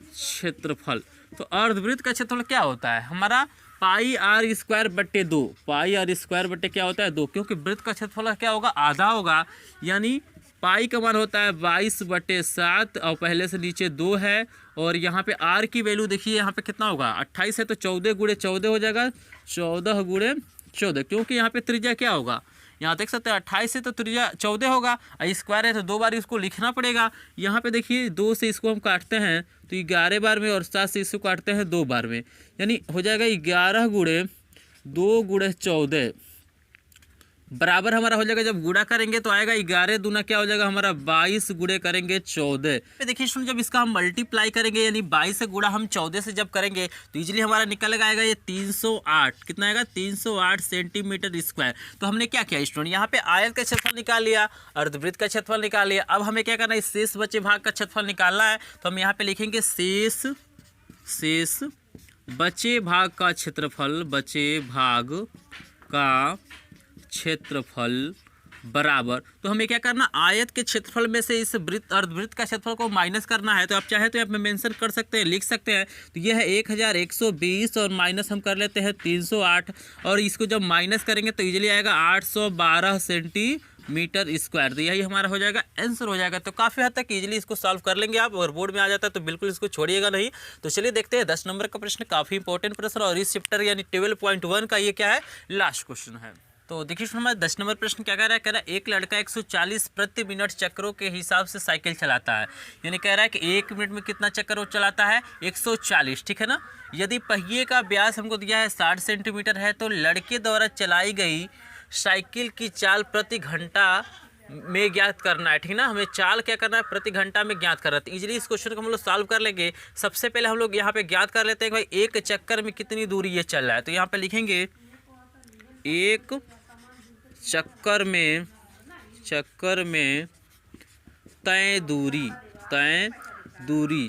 क्षेत्रफल। तो अर्धवृत्त का क्षेत्रफल क्या होता है हमारा πr²/2, πr² क्या होता है 2, क्योंकि वृत्त का क्षेत्रफल क्या होगा आधा होगा, यानी पाई का मान होता है 22/7 और पहले से नीचे 2 है। और यहाँ पे r की वैल्यू देखिए यहाँ पे कितना होगा 28 है, तो 14 × 14 हो जाएगा, 14 × 14, क्योंकि यहाँ पे त्रिज्या क्या होगा, यहाँ देख सकते हैं 28 से तो त्रिज्या 14 होगा, स्क्वायर है तो 2 बार इसको लिखना पड़ेगा। यहाँ पे देखिए 2 से इसको हम काटते हैं तो 11 बार में, और 7 से इसको काटते हैं 2 बार में, यानी हो जाएगा 11 गुणे 2 गुणे 14 बराबर हमारा हो जाएगा। जब गुणा करेंगे तो आएगा 11 दूना क्या हो जाएगा हमारा 22 गुणे करेंगे 14। देखिए स्टूडेंट, जब इसका हम मल्टीप्लाई करेंगे यानी 22 से गुणा हम 14 से जब करेंगे तो इजीली हमारा निकलेगा आएगा ये 308, कितना आएगा 308 सेंटीमीटर स्क्वायर। तो हमने क्या किया स्टूडेंट, यहाँ पे आयत का क्षेत्रफल निकाल लिया, अर्धवृत्त का क्षेत्रफल निकाल लिया। अब हमें क्या करना है, शेष बचे भाग का क्षेत्रफल निकालना है। तो हम यहाँ पे लिखेंगे शेष बचे भाग का क्षेत्रफल, बचे भाग का क्षेत्रफल बराबर, तो हमें क्या करना, आयत के क्षेत्रफल में से इस वृत्त अर्धवृत्त का क्षेत्रफल को माइनस करना है। तो आप चाहे तो आप में मेंशन कर सकते हैं, लिख सकते हैं। तो यह है 1120 और माइनस हम कर लेते हैं 308, और इसको जब माइनस करेंगे तो इजीली आएगा 812 सेंटीमीटर स्क्वायर। तो यही हमारा हो जाएगा, आंसर हो जाएगा। तो काफ़ी हद तक इजीली इसको सॉल्व कर लेंगे आप, और बोर्ड में आ जाता है तो बिल्कुल इसको छोड़िएगा नहीं। तो चलिए देखते हैं 10 नंबर का प्रश्न, काफ़ी इंपॉर्टेंट प्रश्न, और इस चैप्टर यानी 12.1 का ये क्या है, लास्ट क्वेश्चन है। तो देखिए हमारा 10 नंबर प्रश्न क्या कह रहा है, एक लड़का 140 प्रति मिनट चक्रों के हिसाब से साइकिल चलाता है, यानी कह रहा है कि 1 मिनट में कितना चक्कर वो चलाता है, 140, ठीक है ना। यदि पहिए का व्यास हमको दिया है 60 सेंटीमीटर है, तो लड़के द्वारा चलाई गई साइकिल की चाल प्रति घंटा में ज्ञात करना है, ठीक ना। हमें चाल क्या करना है, प्रति घंटा में ज्ञात करना है। तो इजीली इस क्वेश्चन को हम लोग सॉल्व कर लेंगे। सबसे पहले हम लोग यहाँ पे ज्ञात कर लेते हैं कि भाई एक चक्कर में कितनी दूरी ये चल रहा है। तो यहाँ पे लिखेंगे एक चक्कर में तय दूरी,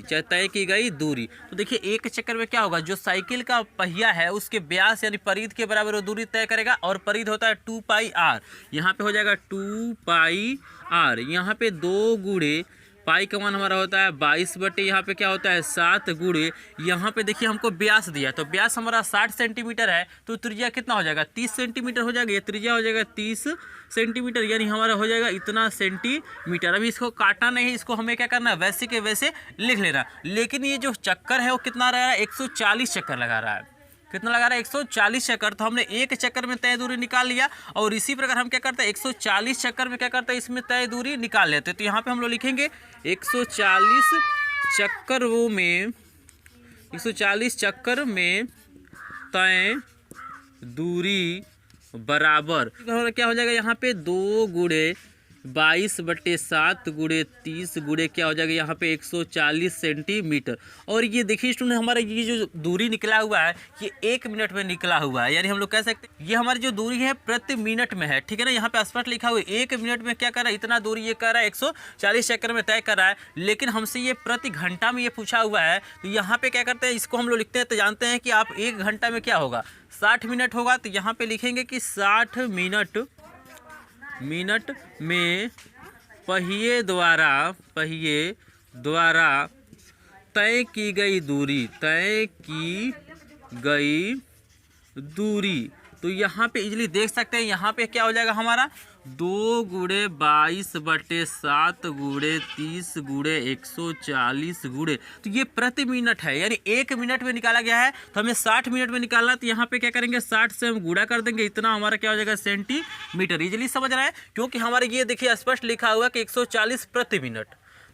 चाहे तय की गई दूरी। तो देखिए एक चक्कर में क्या होगा, जो साइकिल का पहिया है उसके व्यास यानी परिध के बराबर वो दूरी तय करेगा, और परिध होता है 2 पाई आर। यहाँ पे हो जाएगा 2 पाई आर, यहाँ पे 2 गुणे पाई का मान हमारा होता है 22 बटे यहाँ पे क्या होता है 7 गुणे, यहाँ पे देखिए हमको व्यास दिया, तो व्यास हमारा 60 सेंटीमीटर है, तो त्रिज्या कितना हो जाएगा 30 सेंटीमीटर हो जाएगा, ये त्रिज्या हो जाएगा 30 सेंटीमीटर, यानी हमारा हो जाएगा इतना सेंटीमीटर। अभी इसको काटना नहीं, इसको हमें क्या करना है, वैसे के वैसे लिख लेना। लेकिन ये जो चक्कर है वो कितना रह रहा है, 140 चक्कर लगा रहा है। कितना लगा रहा है, 140 चक्कर। तो हमने एक चक्कर में तय दूरी निकाल लिया, और इसी प्रकार हम क्या करते हैं 140 चक्कर में क्या करते हैं, इसमें तय दूरी निकाल लेते हैं। तो यहाँ पे हम लोग लिखेंगे 140 चक्कर में तय दूरी बराबर क्या हो जाएगा, यहाँ पे 2 गुणे 22 बटे 7 गुणे 30 गुणे क्या हो जाएगा यहाँ पे 140 सेंटीमीटर। और ये देखिए स्टूडेंट, हमारा ये जो दूरी निकला हुआ है ये 1 मिनट में निकला हुआ है, यानी हम लोग कह सकते हैं ये हमारी जो दूरी है प्रति मिनट में है, ठीक है ना। यहाँ पे स्पष्ट लिखा हुआ है 1 मिनट में क्या कर रहा है, इतना दूरी ये कर रहा है 140 चक्कर में तय कर रहा है। लेकिन हमसे ये प्रति घंटा में ये पूछा हुआ है, तो यहाँ पे क्या करते हैं, इसको हम लोग लिखते हैं तो जानते हैं कि आप 1 घंटा में क्या होगा 60 मिनट होगा। तो यहाँ पे लिखेंगे कि 60 मिनट में पहिए द्वारा तय की गई दूरी। तो यहाँ पे इजीली देख सकते हैं, यहाँ पे क्या हो जाएगा हमारा 2 गुणे 22 बटे 7 गुणे 30 गुणे 140 गुणे, तो ये प्रति मिनट है, यानी 1 मिनट में निकाला गया है। तो हमें 60 मिनट में निकालना, तो यहाँ पे क्या करेंगे 60 से हम गुणा कर देंगे, इतना हमारा क्या हो जाएगा सेंटीमीटर। इजीली समझ रहा है, क्योंकि हमारे ये देखिए स्पष्ट लिखा हुआ कि 140 प्रति मिनट।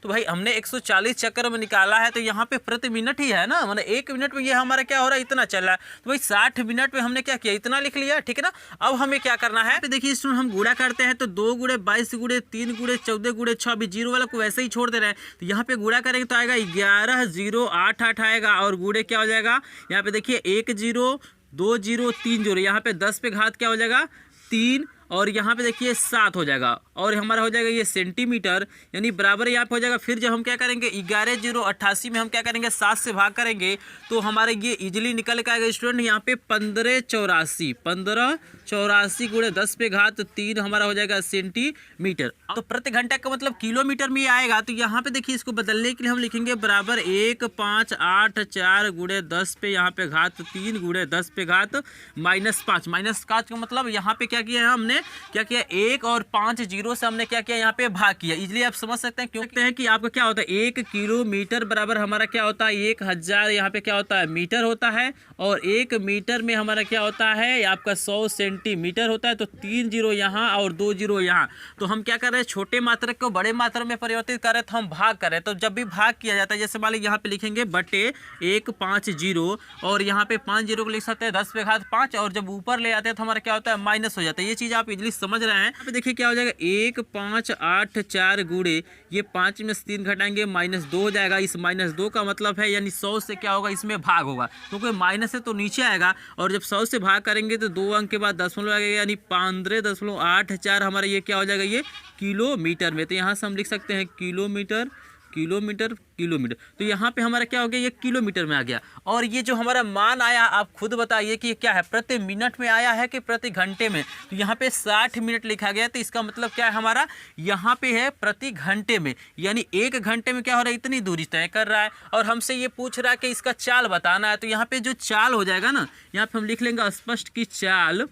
तो भाई हमने 140 चक्कर में निकाला है, तो यहाँ पे प्रति मिनट ही है ना, मतलब 1 मिनट में ये हमारा क्या हो रहा है, इतना चल रहा है। तो भाई 60 मिनट में हमने क्या किया, इतना लिख लिया, ठीक है ना। अब हमें क्या करना है, तो देखिए इसमें हम गुणा करते हैं, तो 2 गुणे 22 गुणे 3 गुणे 14 गुणे 6, अभी जीरो वाला को वैसे ही छोड़ दे रहे हैं। तो यहाँ पे गुणा करेंगे तो आएगा 11088 आएगा, और गुणे क्या हो जाएगा, यहाँ पे देखिए 1 0 2 0 3 0, यहाँ पे 10 पे घात क्या हो जाएगा 3, और यहाँ पे देखिए 7 हो जाएगा, और हमारा हो जाएगा ये सेंटीमीटर, यानी बराबर यहाँ पे हो जाएगा। फिर जब हम क्या करेंगे 11088 में हम क्या करेंगे 7 से भाग करेंगे, तो हमारे ये इजीली निकल के आएगा स्टूडेंट यहाँ पे 1584 गुणे 10 पे घात 3 हमारा हो जाएगा सेंटीमीटर। तो प्रति घंटा का मतलब किलोमीटर में आएगा। तो यहाँ पे देखिए इसको बदलने के लिए हम लिखेंगे बराबर 1584 गुणे 10 पे यहाँ पे घात 3 गुणे 10 पे घात -5। -5 का मतलब यहाँ पे क्या किया है, हमने क्या किया 1 और 5 जीरो से हमने क्या किया यहाँ पे भाग किया। इसलिए आप समझ सकते हैं, क्यों कहते हैं कि आपका क्या होता है 1 किलोमीटर बराबर हमारा क्या होता है 1000 यहाँ पे क्या होता है मीटर होता है, और 1 मीटर में हमारा क्या होता है आपका 100 सेंटीमीटर सेंटीमीटर होता है, तो 3 जीरो यहाँ और 2 जीरो यहाँ। तो हम क्या कर रहे हैं, छोटे मात्रक को बड़े मात्रक में परिवर्तित कर रहे हैं, तो हम भाग कर रहे हैं। तो जब भी भाग किया जाता है, जैसे मान लीजिए यहाँ पे लिखेंगे बटे 150 और यहाँ पे 5 जीरो को लिख सकते हैं 10 पे घात 5, और जब ऊपर ले आते हैं तो हमारा क्या होता है, माइनस हो जाता है। ये चीज़ आप इजली समझ रहे हैं। यहाँ पे देखिए क्या हो जाएगा, 1584 गुणे ये 5 में से 3 घटाएंगे -2 हो जाएगा। इस -2 का मतलब है यानी 100 से क्या होगा, इसमें भाग होगा, क्योंकि माइनस है तो नीचे आएगा, और जब 100 से भाग करेंगे तो 2 अंक के बाद दशमलव आएगा, यानी 15.84 हमारा ये क्या हो जाएगा, ये किलोमीटर में। तो यहाँ से हम लिख सकते हैं किलोमीटर किलोमीटर किलोमीटर। तो यहाँ पे हमारा क्या हो गया, ये किलोमीटर में आ गया। और ये जो हमारा मान आया, आप खुद बताइए कि ये क्या है, प्रति मिनट में आया है कि प्रति घंटे में। तो यहाँ पे 60 मिनट लिखा गया, तो इसका मतलब क्या है हमारा, यहाँ पे है प्रति घंटे में, यानी 1 घंटे में क्या हो रहा है, इतनी दूरी तय कर रहा है। और हमसे ये पूछ रहा है कि इसका चाल बताना है। तो यहाँ पे जो चाल हो जाएगा ना, यहाँ पे हम लिख लेंगे स्पष्ट की चाल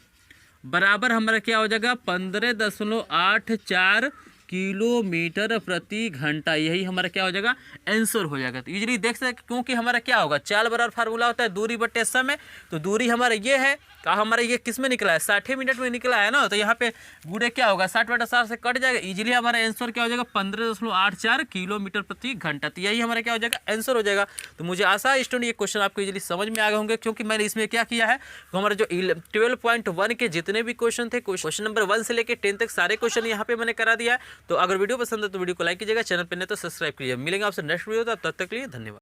बराबर हमारा क्या हो जाएगा, 15.84 किलोमीटर प्रति घंटा। यही हमारा क्या हो जाएगा, आंसर हो जाएगा। तो यूजली देख सकते, क्योंकि हमारा क्या होगा, चाल बराबर फार्मूला होता है दूरी बटे समय। तो दूरी हमारा ये है, का हमारा ये किस में निकला है, 60 मिनट में निकला है ना। तो यहाँ पे गुणे क्या होगा, 60/60 से कट जाएगा। इजीली हमारा आंसर क्या हो जाएगा, 15.84 किलोमीटर प्रति घंटा। तो यही हमारा क्या हो जाएगा, आंसर हो जाएगा। तो मुझे आशा है स्टूडेंट ये क्वेश्चन आपको इजीली समझ में आ गए होंगे, क्योंकि मैंने इसमें क्या किया है, तो हमारा जो 12.1 के जितने भी क्वेश्चन थे, क्वेश्चन नंबर 1 से लेकर 10 तक सारे क्वेश्चन यहाँ पे मैंने करा दिया है। तो अगर वीडियो पसंद है तो वीडियो को लाइक कीजिएगा, चैनल पर नहीं तो सब्सक्राइब कीजिएगा। मिलेंगे आपसे नेक्स्ट वीडियो, तब तक के लिए धन्यवाद।